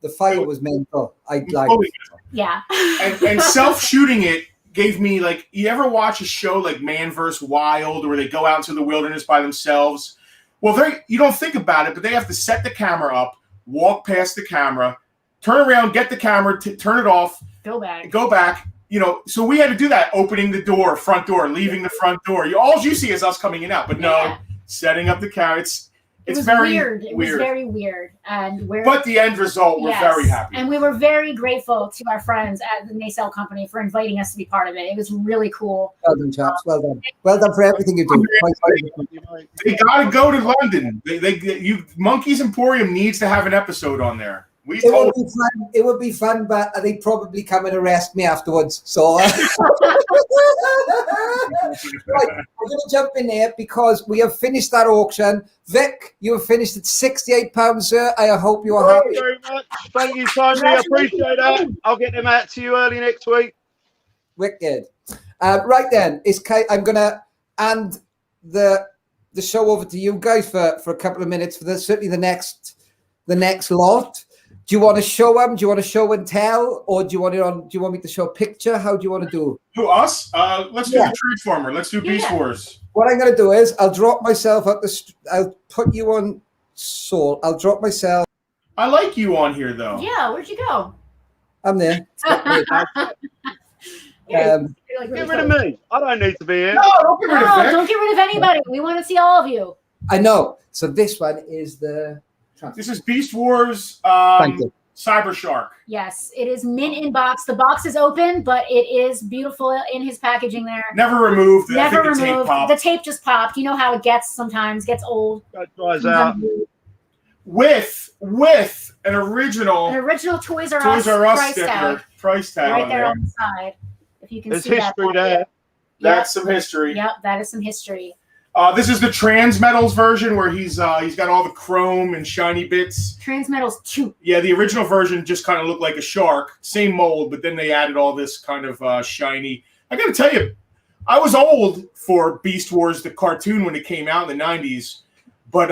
The fire was mental. I liked it. Yeah. and self-shooting it gave me, like, you ever watch a show like Man vs. Wild where they go out into the wilderness by themselves? Well, you don't think about it, but they have to set the camera up, walk past the camera, turn around, get the camera, turn it off, go back. You know, so we had to do that, opening the door, front door, leaving the front door. All you see is us coming in and out. But no, setting up the camera. It was very weird. It was very weird. But the end result, we're very happy. And we were very grateful to our friends at the Nacelle Company for inviting us to be part of it. It was really cool. Well done, chaps. Well done. Well done for everything you do. They got to go to London. Monkey's Emporium needs to have an episode on there. It would be fun, but they'd probably come and arrest me afterwards. So right, we're going to jump in here because we have finished that auction. Vic, you have finished at £68, sir. I hope you are happy. Thank you very much. Thank you, Tony. I appreciate that. I'll get them out to you early next week. Wicked. Right then, I'm going to hand the show over to you guys for a couple of minutes for certainly the next lot. Do you want to show them? Do you want to show and tell, or do you want me to show a picture? How do you want to do? Who, us? Let's do the Transformer. Let's do Beast Wars. What I'm going to do is I'll drop myself out I'll put you on Soul. I'll drop myself. I like you on here though. Yeah, where'd you go? I'm there. Get rid of me. I don't need to be here. No, don't get rid of Vic. Don't get rid of anybody. We want to see all of you. I know. So this one is the. This is Beast Wars Cyber Shark. Yes, it is mint in box. The box is open, but it is beautiful in his packaging there. Never removed. Never removed. The tape just popped. You know how it gets sometimes. Gets old. It dries out. With an original Toys R Us price tag. Price tag right there on the side. If you can There's see that. history there. That's some history. Yep, that is some history. This is the Transmetals version where he's got all the chrome and shiny bits. Transmetals 2. Yeah, the original version just kind of looked like a shark, same mold, but then they added all this kind of shiny. I got to tell you, I was old for Beast Wars, the cartoon, when it came out in the 90s, but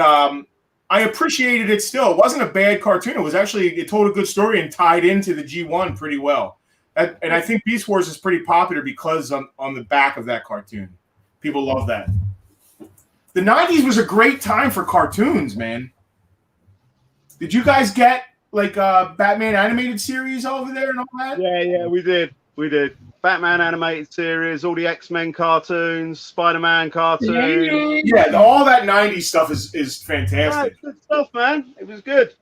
I appreciated it still. It wasn't a bad cartoon. It told a good story and tied into the G1 pretty well. And I think Beast Wars is pretty popular because on the back of that cartoon. People love that. The 90s was a great time for cartoons, man. Did you guys get like Batman animated series over there and all that? Yeah, we did. Batman animated series, all the X-Men cartoons, Spider-Man cartoons. Yeah, all that 90s stuff is fantastic. Yeah, good stuff, man. It was good.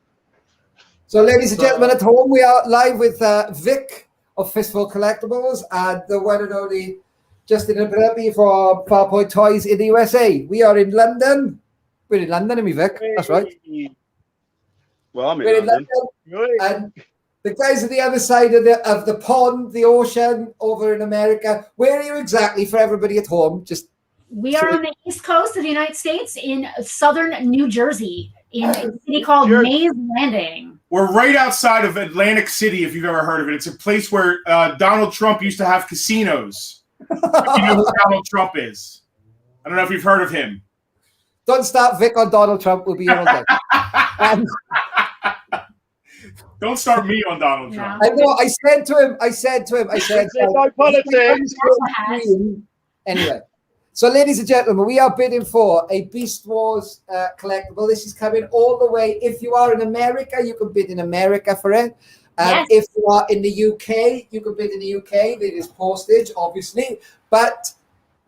So, ladies and gentlemen at home, we are live with Vic of Fistful Collectables and the one and only Justin and Penelope for Farpoint Toys in the USA. We are in London. We're in London, aren't we, Vic? That's right. Well, I'm We're in London. And the guys at the other side of the pond, the ocean, over in America. Where are you exactly for everybody at home? We are on the East Coast of the United States in southern New Jersey, in a city called Mays Landing. We're right outside of Atlantic City, if you've ever heard of it. It's a place where Donald Trump used to have casinos. You know who Donald Trump is. I don't know if you've heard of him. Don't start Vic on Donald Trump. We'll be all day. Don't start me on Donald Trump. I know. I said to him. No politics. Anyway, so ladies and gentlemen, we are bidding for a Beast Wars collectible. This is coming all the way. If you are in America, you can bid in America for it. Yes. If you are in the UK, you can bid in the UK. There is postage, obviously, but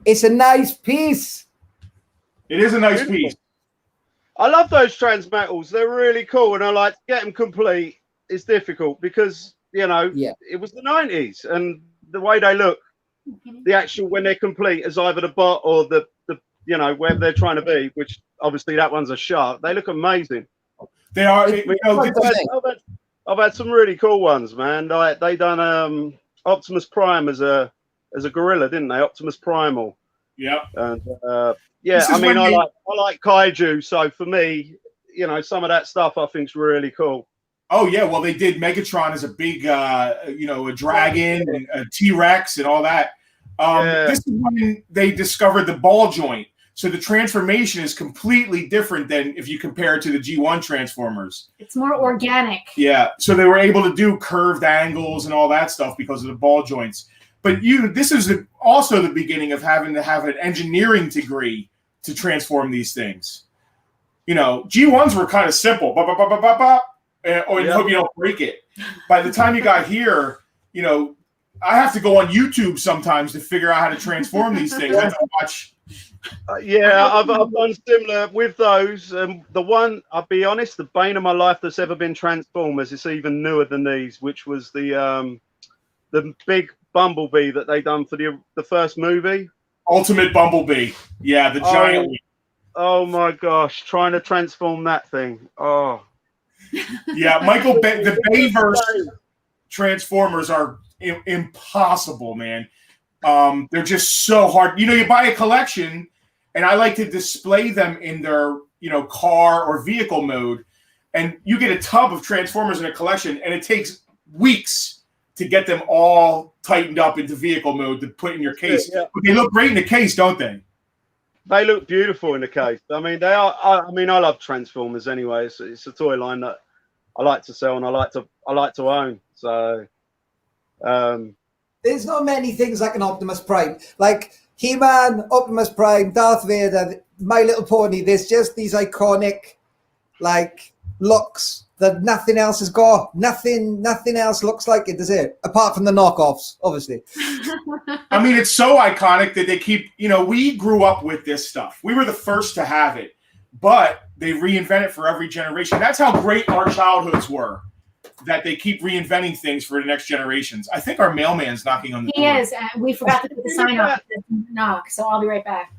it's a nice piece. It is a nice piece. I love those Transmetals. They're really cool, and I like to get them complete. It's difficult because it was the 90s, and the way they look, the actual when they're complete as either the bot or the wherever they're trying to be, which obviously that one's a shark. They look amazing. They are. I've had some really cool ones, man. They done Optimus Prime as a gorilla, didn't they? Optimus Primal. Yeah. And I like kaiju, so for me, some of that stuff I think's really cool. Oh yeah, well they did Megatron as a big, a dragon and a T-Rex and all that. This is when they discovered the ball joint. So the transformation is completely different than if you compare it to the G1 Transformers. It's more organic. Yeah, so they were able to do curved angles and all that stuff because of the ball joints. But this is also the beginning of having to have an engineering degree to transform these things. G1s were kind of simple. You hope you don't break it. By the time you got here, I have to go on YouTube sometimes to figure out how to transform these things. I have to watch Yeah, I've done similar with those. The one, I'll be honest, the bane of my life that's ever been Transformers. It's even newer than these, which was the big Bumblebee that they done for the first movie. Ultimate Bumblebee. Yeah, the giant one. Oh my gosh, trying to transform that thing. Oh. Yeah, Michael Bay, the Bayverse Transformers are impossible, man. They're just so hard. You know, you buy a collection, and I like to display them in their, car or vehicle mode, and you get a tub of Transformers in a collection, and it takes weeks to get them all tightened up into vehicle mode to put in your case. Yeah. But they look great in the case, don't they? They look beautiful in the case. I mean, they are. I love Transformers anyway. It's a toy line that I like to sell and I like to own. So, there's not many things like an Optimus Prime, like He-Man, Optimus Prime, Darth Vader, My Little Pony. There's just these iconic, looks that nothing else has got. Nothing else looks like it, does it? Apart from the knockoffs, obviously. I mean, it's so iconic that they keep, we grew up with this stuff. We were the first to have it, but they reinvent it for every generation. That's how great our childhoods were, that they keep reinventing things for the next generations. I think our mailman's knocking on the door. He is. We forgot to put the sign up. Knock, so I'll be right back.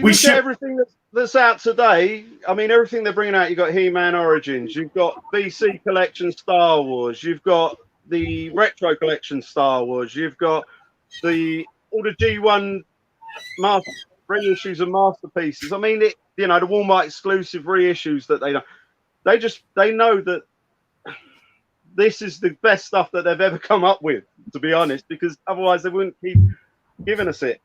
We should everything that's out today. I mean, everything they're bringing out. You've got He-Man Origins. You've got BC Collection Star Wars. You've got the Retro Collection Star Wars. You've got all the G1 reissues and masterpieces. I mean, the Walmart exclusive reissues that they know that this is the best stuff that they've ever come up with, to be honest, because otherwise they wouldn't keep giving us it.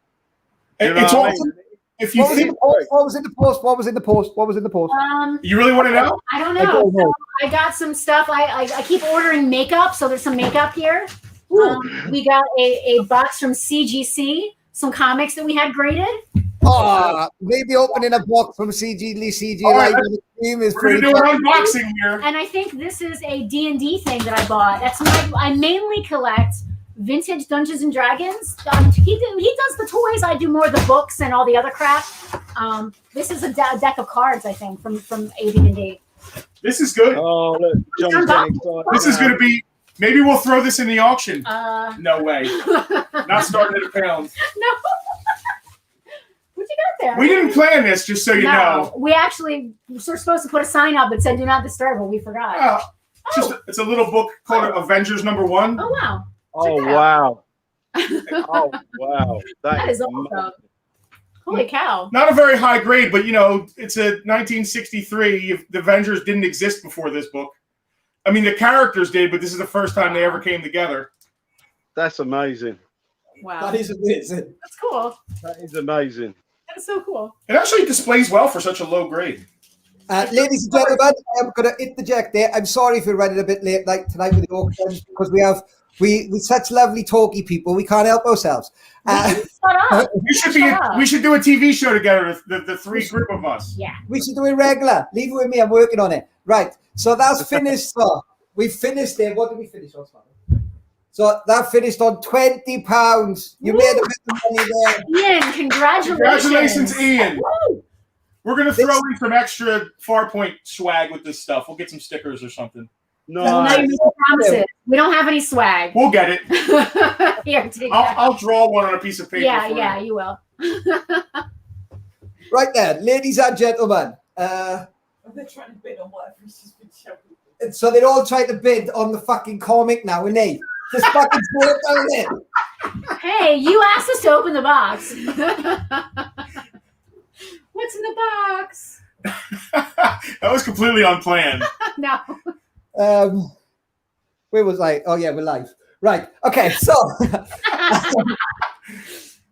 It's awesome. If you think what was in the post? What was in the post? You really want to know? I don't know. So I got some stuff. I keep ordering makeup, so there's some makeup here. We got a box from CGC, some comics that we had graded. Maybe opening a box from CG Live on the stream is pretty cool. We're going to do an unboxing here. And I think this is a D&D thing that I bought. I mainly collect vintage Dungeons and Dragons. He does the toys. I do more of the books and all the other crap. This is a deck of cards, I think, from AD&D. This is good. Oh, look, this is going to be. Maybe we'll throw this in the auction. No way. Not starting at £1. No. What you got there? We didn't plan this, just so you know. We actually were supposed to put a sign up that said "Do not disturb," but we forgot. It's a little book called Avengers #1. Oh wow! Oh wow! Oh wow! That is awesome. Holy cow! Not a very high grade, but it's a 1963. The Avengers didn't exist before this book. I mean, the characters did, but this is the first time they ever came together. That's amazing. Wow. That is amazing. That's cool. That is amazing. That is so cool. It actually displays well for such a low grade. Ladies and gentlemen, I'm going to interject there. I'm sorry if we're running a bit late tonight with the auctions because we such lovely talky people. We can't help ourselves. Shut up. We should do a TV show together, the three group of us. Yeah. We should do it regular. Leave it with me. I'm working on it. Right. So that's finished. So we finished there. What did we finish on? So that finished on £20. You made a bit of money there. Ian, congratulations. Congratulations, Ian. Woo! We're going to throw in some extra Farpoint swag with this stuff. We'll get some stickers or something. No promises. We don't have any swag. We'll get it. Here, take I'll draw one on a piece of paper. Yeah, you will. Right there, ladies and gentlemen. They're trying to bid on whatever he's just been showing. So they're all trying to bid on the fucking comic now, isn't they? Just fucking throw it down there. Hey, you asked us to open the box. What's in the box? That was completely unplanned. No. Where was I? Oh yeah, we're live. Right. Okay. So,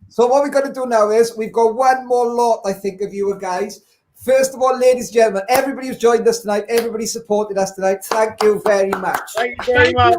so what we're going to do now is we've got one more lot, I think, of you guys. First of all, ladies and gentlemen, everybody who's joined us tonight, everybody supported us tonight. Thank you very much. Thank you very much.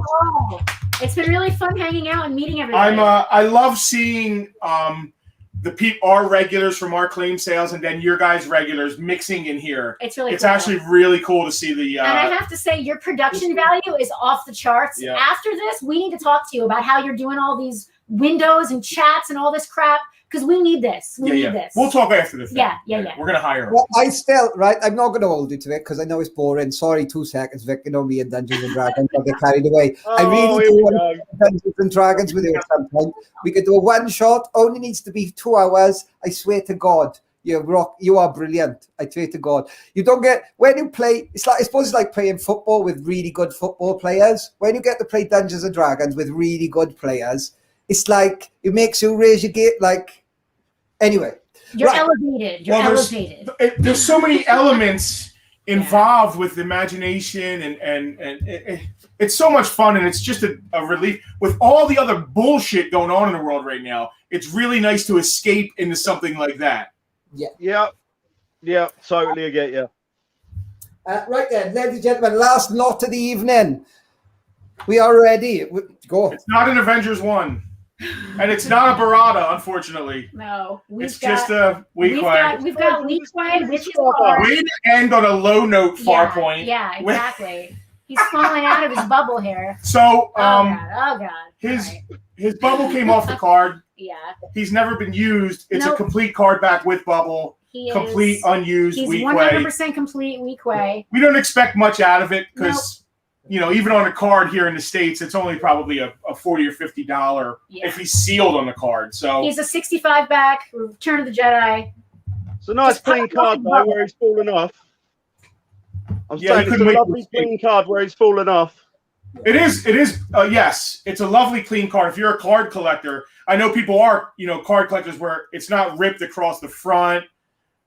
It's been really fun hanging out and meeting everybody. I love seeing our regulars from our claim sales and then your guys' regulars mixing in here. It's really it's cool. Actually really cool to see the. And I have to say, your production value is off the charts. Yeah. After this, we need to talk to you about how you're doing all these windows and chats and all this crap. because we need this. We need this. We'll talk after the thing. Yeah. We're gonna hire him. Well, I'm not going to hold you to it because I know it's boring. Sorry, 2 seconds, Vic. You know me and Dungeons and Dragons. I'll get carried away. I really do want to Dungeons and Dragons with you at some point. We could do a one shot. Only needs to be 2 hours. I swear to God. You are brilliant. I swear to God. You don't get when you play. It's like I suppose it's like playing football with really good football players. When you get to play Dungeons and Dragons with really good players, it's like it makes you raise your game. Like anyway, you're elevated. You're elevated. There's so many elements involved with imagination, and it's so much fun, and it's just a relief with all the other bullshit going on in the world right now. It's really nice to escape into something like that. Yeah, totally. I get you. Right then, ladies and gentlemen, last lot of the evening. We are ready. Go. It's not an Avengers 1. And it's not a Barada, unfortunately. No. It's just a Weequay. We've got Weequay, which is hard. Way to end on a low note, Farpoint. Yeah, exactly. He's falling out of his bubble here. So, oh God. His bubble came off the card. Yeah. He's never been used. It's a complete card back with bubble. Complete unused Weequay. He's 100% complete Weequay. We don't expect much out of it because, even on a card here in the States, it's only probably a $40 or $50 if he's sealed on the card. So he's a 65 back, Return of the Jedi. It's a nice clean card, though, where he's fallen off. I'm saying it's a lovely clean card where he's fallen off. It is. Yes, it's a lovely clean card. If you're a card collector, I know people are, card collectors where it's not ripped across the front.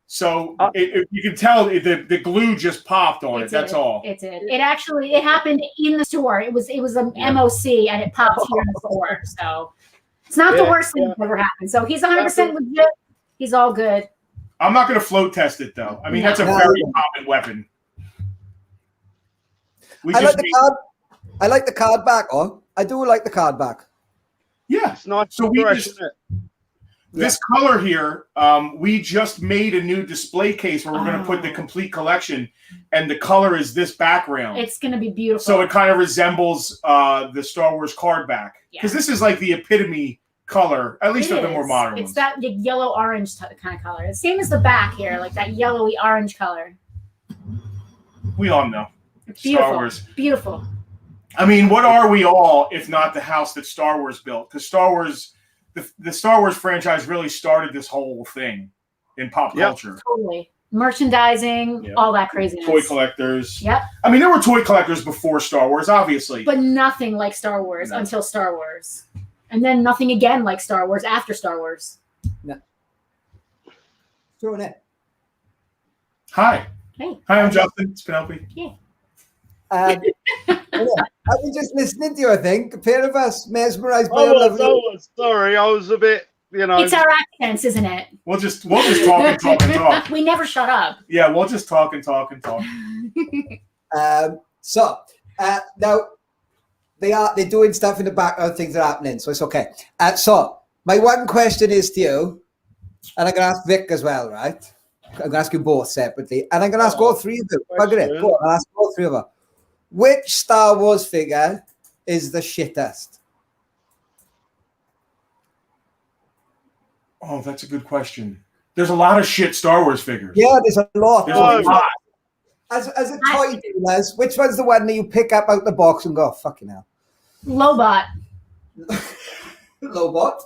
So you can tell the glue just popped on it. That's all. It did. It happened in the store. It was a MOC and it popped here in the store. So it's not the worst thing that's ever happened. So he's 100% legit. He's all good. I'm not going to float test it though. I mean, that's a very common weapon. I like the card back. Oh, I do like the card back. Yeah, it's nice. So this color here, we just made a new display case where we're going to put the complete collection, and the color is this background. It's going to be beautiful. So it kind of resembles the Star Wars card back because this is like the epitome color, at least of the more modern ones. It's that yellow-orange kind of color. The same as the back here, like that yellowy-orange color. We all know. Beautiful. Star Wars. Beautiful. I mean, what are we all if not the house that Star Wars built? Because Star Wars, the Star Wars franchise really started this whole thing in pop culture. Totally. Merchandising, all that craziness. Toy collectors. Yep. I mean, there were toy collectors before Star Wars, obviously. But nothing like Star Wars until Star Wars. And then nothing again like Star Wars after Star Wars. No. Throwing it. Hi. Hey. Hi, I'm Justin. It's Penelope. Yeah. I was just listening to you, I think. A pair of us mesmerized by your lovely... Sorry, I was a bit, It's our accents, isn't it? We'll just talk and talk and talk. We never shut up. Yeah, we'll just talk and talk and talk. Now they're doing stuff in the background, things are happening, so it's okay. So my one question is to you, and I'm gonna ask Vic as well, right? I'm gonna ask you both separately, and I'm gonna ask all three of you. I'll ask all three of them. Which Star Wars figure is the shittest? Oh, that's a good question. There's a lot of shit Star Wars figures. Yeah, there's a lot. There's a lot. As a toy dealers, which one's the one that you pick up out the box and go, fucking hell? Lobot. Lobot?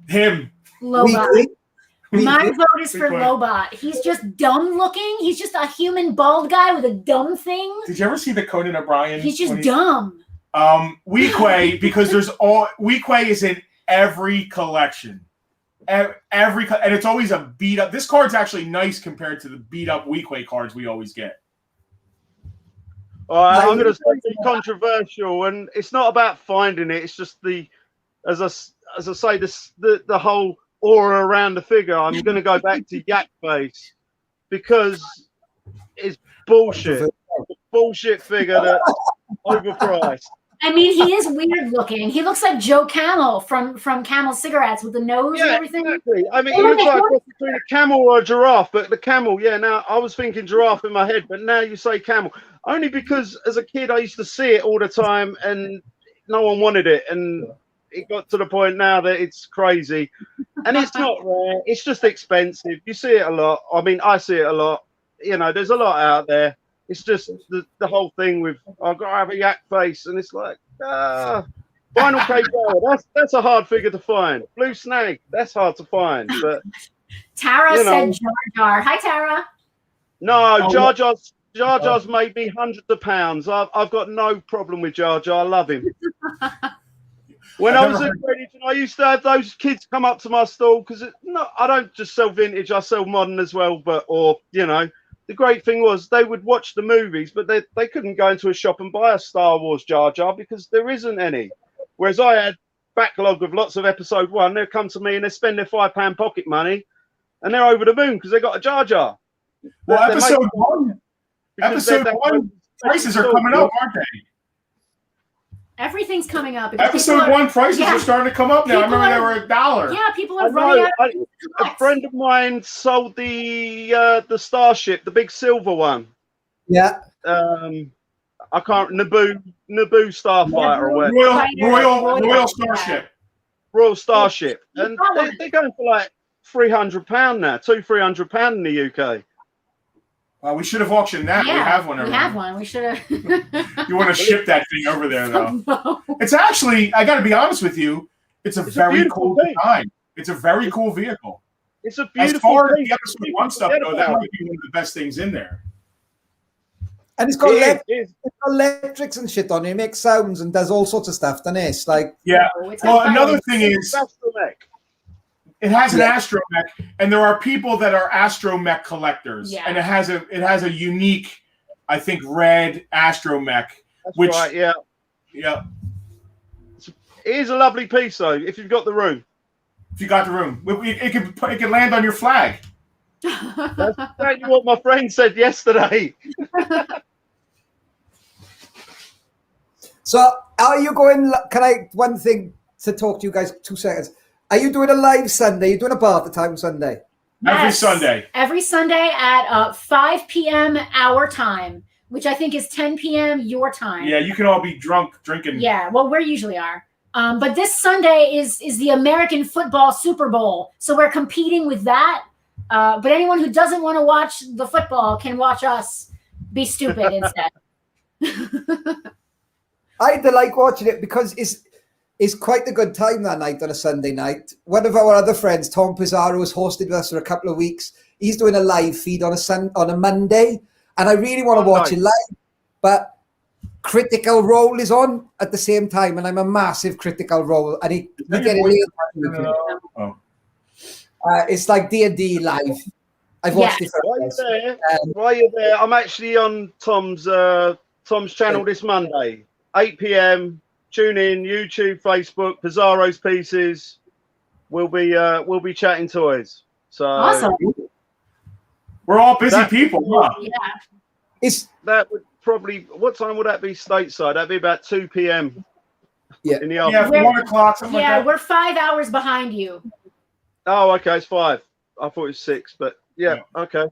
Him. Lobot. My vote is for Lobot. He's just dumb looking. He's just a human bald guy with a dumb thing. Did you ever see the Conan O'Brien? He's just dumb. Weequay, because Weequay is in every collection. And it's always a beat up. This card's actually nice compared to the beat up Weequay cards we always get. I'm going to say controversial, and it's not about finding it. It's just as I say, the whole aura around the figure. I'm going to go back to Yak Face because it's bullshit. Bullshit figure that's overpriced. I mean, he is weird looking. He looks like Joe Camel from Camel Cigarettes with the nose and everything. Exactly. I mean, he looks like a cross between a camel or a giraffe, but the camel, now I was thinking giraffe in my head, but now you say camel. Only because as a kid I used to see it all the time and no one wanted it, and it got to the point now that it's crazy, and it's not rare. It's just expensive. You see it a lot. I mean, I see it a lot. You know, there's a lot out there. It's just the whole thing with I've got to have a yak face, and it's like vinyl cake girl. That's a hard figure to find. Blue snake. That's hard to find. But Tara said Jar Jar. Hi, Tara. No, Jar Jar's made me hundreds of pounds. I've got no problem with Jar Jar. I love him. When I was at Greenwich, I used to have those kids come up to my stall because I don't just sell vintage, I sell modern as well. The great thing was they would watch the movies, but they couldn't go into a shop and buy a Star Wars Jar Jar because there isn't any. Whereas I had backlog of lots of episode 1. They'll come to me and they spend their £5 pocket money and they're over the moon because they got a Jar Jar. Well, episode one prices are coming up, aren't they? Everything's coming up. Episode 1 prices are starting to come up now. I remember they were $1. Yeah, people are running out. A friend of mine sold the Starship, the big silver one. Yeah. I can't Naboo Starfighter or whatever. Royal Starship. Royal Starship, and they're going for like £300 now, £200-300 in the UK. We should have auctioned that. Yeah, we have one. We have one. We should have. You want to ship that thing over there, though? No. It's actually, I got to be honest with you, it's a very cool design. It's a very cool vehicle. It's a beautiful. As far as the episode 1 stuff goes, that might be one of the best things in there. And it's got electrics and shit on it. It makes sounds and does all sorts of stuff, doesn't it? It's like Well, another thing is it has an astromech, and there are people that are astromech collectors, and it has a unique, I think, red astromech. That's right. Yeah. It is a lovely piece, though. If you've got the room. If you got the room, it could land on your flag. That's exactly what my friend said yesterday. So, are you going? One thing to talk to you guys. 2 seconds. Are you doing a live Sunday? You're doing a bar at the time Sunday? Every Sunday. Every Sunday at 5 p.m. our time, which I think is 10 p.m. your time. Yeah, you can all be drunk drinking. Yeah, well, we usually are. But this Sunday is the American Football Super Bowl, so we're competing with that. But anyone who doesn't want to watch the football can watch us be stupid instead. I like watching it because it's quite a good time that night on a Sunday night. One of our other friends, Tom Pizarro, has hosted with us for a couple of weeks. He's doing a live feed on a Monday, and I really want to watch it live, but Critical Role is on at the same time, and I'm a massive Critical Role, and we get it. It's like D&D live. I've watched it. While you're there, I'm actually on Tom's channel this Monday, 8 p.m. Tune in, YouTube, Facebook, Pizarro's Pieces. We'll be chatting toys. So awesome. We're all busy people, huh? Yeah. That would probably, what time would that be stateside? That'd be about 2 p.m. in the afternoon. Yeah, 1 o'clock, something like that. We're 5 hours behind you. Oh, okay, it's 5. I thought it was 6, but okay.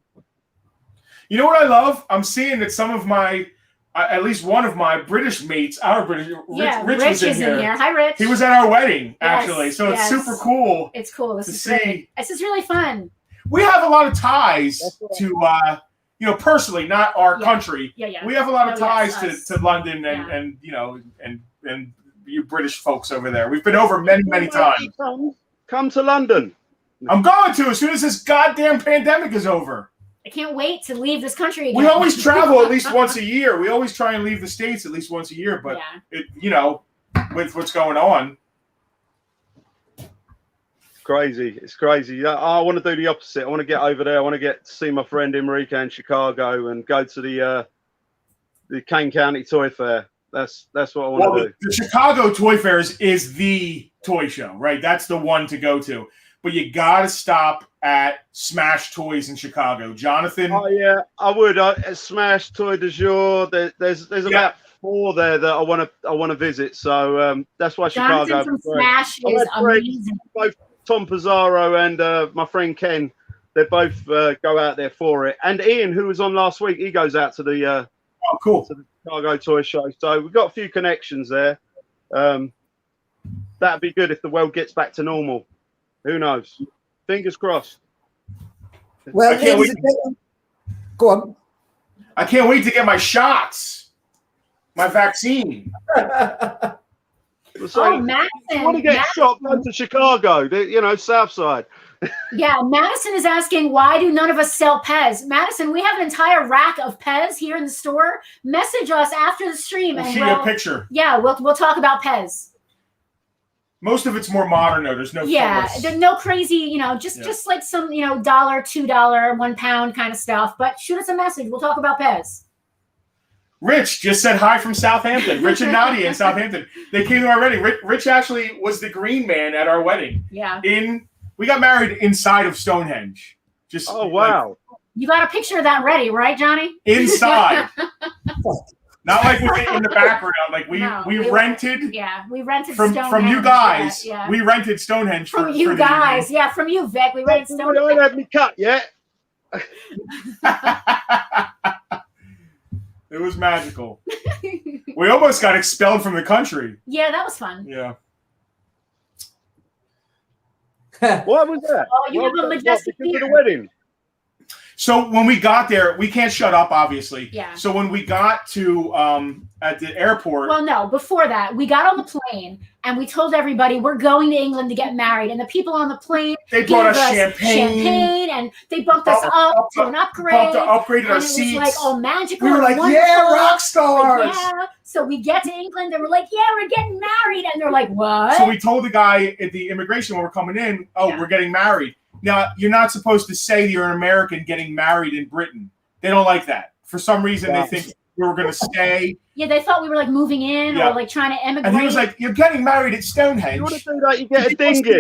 You know what I love? I'm seeing that some of my, at least one of my British mates, Rich was in here. Hi, Rich. He was at our wedding, actually, so it's super cool. It's cool. This is great. This is really fun. We have a lot of ties to, personally, not our country. Yeah. We have a lot of ties to London and you British folks over there. We've been over many, many times. Come to London. I'm going to as soon as this goddamn pandemic is over. I can't wait to leave this country again. We always travel at least once a year. We always try and leave the States at least once a year, but with what's going on. Crazy. It's crazy. I want to do the opposite. I want to get over there. I want to get to see my friend Enrique in Chicago and go to the Kane County Toy Fair. That's what I want to do. The Chicago Toy Fair is the toy show, right? That's the one to go to. But you got to stop at Smash Toys in Chicago. Jonathan? Oh, yeah, I would. Smash Toy du Jour. There's about 4 there that I want to visit. So that's why Jonathan Chicago. From Smash is amazing. Both Tom Pizarro and my friend Ken, they both go out there for it. And Ian, who was on last week, he goes out to the cool. to the Chicago Toy Show. So we've got a few connections there. that'd be good if the world gets back to normal. Who knows? Fingers crossed. Well, I can't ladies and gentlemen, go on. I can't wait to get my shots, my vaccine. So, Madison. you want to get shot? Go to Chicago, South Side. Yeah, Madison is asking, why do none of us sell Pez? Madison, we have an entire rack of Pez here in the store. Message us after the stream. We'll and shoot you a picture. Yeah, we'll talk about Pez. Most of it's more modern, though. There's no there's no crazy, just like some, $1, $2, £1 kind of stuff. But shoot us a message. We'll talk about Pez. Rich just said hi from Southampton. Rich and Nadia in Southampton. They came to our wedding. Rich actually was the green man at our wedding. Yeah. We got married inside of Stonehenge. Oh, wow. You got a picture of that ready, right, Johnny? Inside. Not like in the background. Like we rented. Yeah, we rented from you guys. Yeah. We rented Stonehenge from you guys. Yeah, from you, Vic. We rented Stonehenge. I don't have me cut yet. It was magical. We almost got expelled from the country. Yeah, that was fun. Yeah. What was that? Oh, you have a majestic because of the wedding. So when we got there, we can't shut up, obviously. Yeah. So when we got to at the airport. Well, no, before that, we got on the plane and we told everybody we're going to England to get married. And the people on the plane, they brought us champagne and they bumped us up to an upgrade. Upgraded our and seats. It was like all magical. We were like, wonderful. yeah, rock stars. Like, yeah. So we get to England and we're like, yeah, we're getting married. And they're like, what? So we told the guy at the immigration when we're coming in, we're getting married. Now, you're not supposed to say you're an American getting married in Britain. They don't like that. For some reason, they think we were going to stay. Yeah, they thought we were like moving in or like trying to emigrate. And he was like, you're getting married at Stonehenge. You want to do that, you get a dinghy.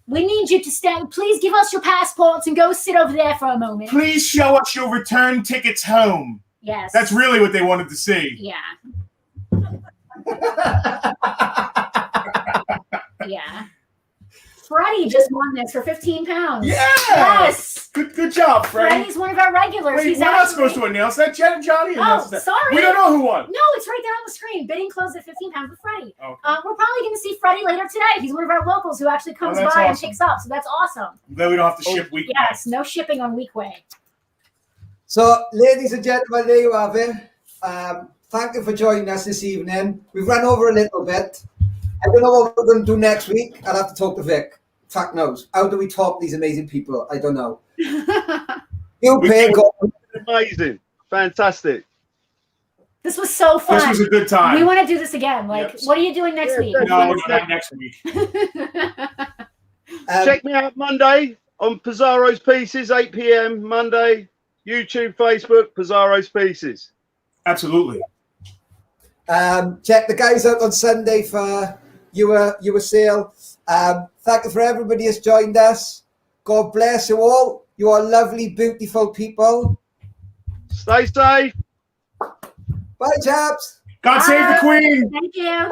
We need you to stay. Please give us your passports and go sit over there for a moment. Please show us your return tickets home. Yes. That's really what they wanted to see. Yeah. Yeah. Freddie just won this for £15. Yeah. Yes. Good job, Freddie. Freddie's one of our regulars. Wait, we're not supposed to announce that. Jen and Johnny announced that. Sorry. We don't know who won. No, it's right there on the screen. Bidding closed at £15 for Freddie. Okay. We're probably going to see Freddie later today. He's one of our locals who actually comes by and picks up. So that's awesome. Then we don't have to ship weekly. Yes, no shipping on Weekway. So, ladies and gentlemen, there you have it. Thank you for joining us this evening. We've run over a little bit. I don't know what we're going to do next week. I'll have to talk to Vic. Fuck knows. How do we talk these amazing people? I don't know. You pay amazing. Fantastic. This was so fun. This was a good time. We want to do this again. What are you doing next week? No, we're not next week. Check me out Monday on Pizarro's Pieces, 8 p.m. Monday. YouTube, Facebook, Pizarro's Pieces. Absolutely. Check the guys out on Sunday for your sale. Thank you for everybody who's joined us. God bless you all. You are lovely, beautiful people. Stay safe. Bye, chaps. God save the Queen. Thank you.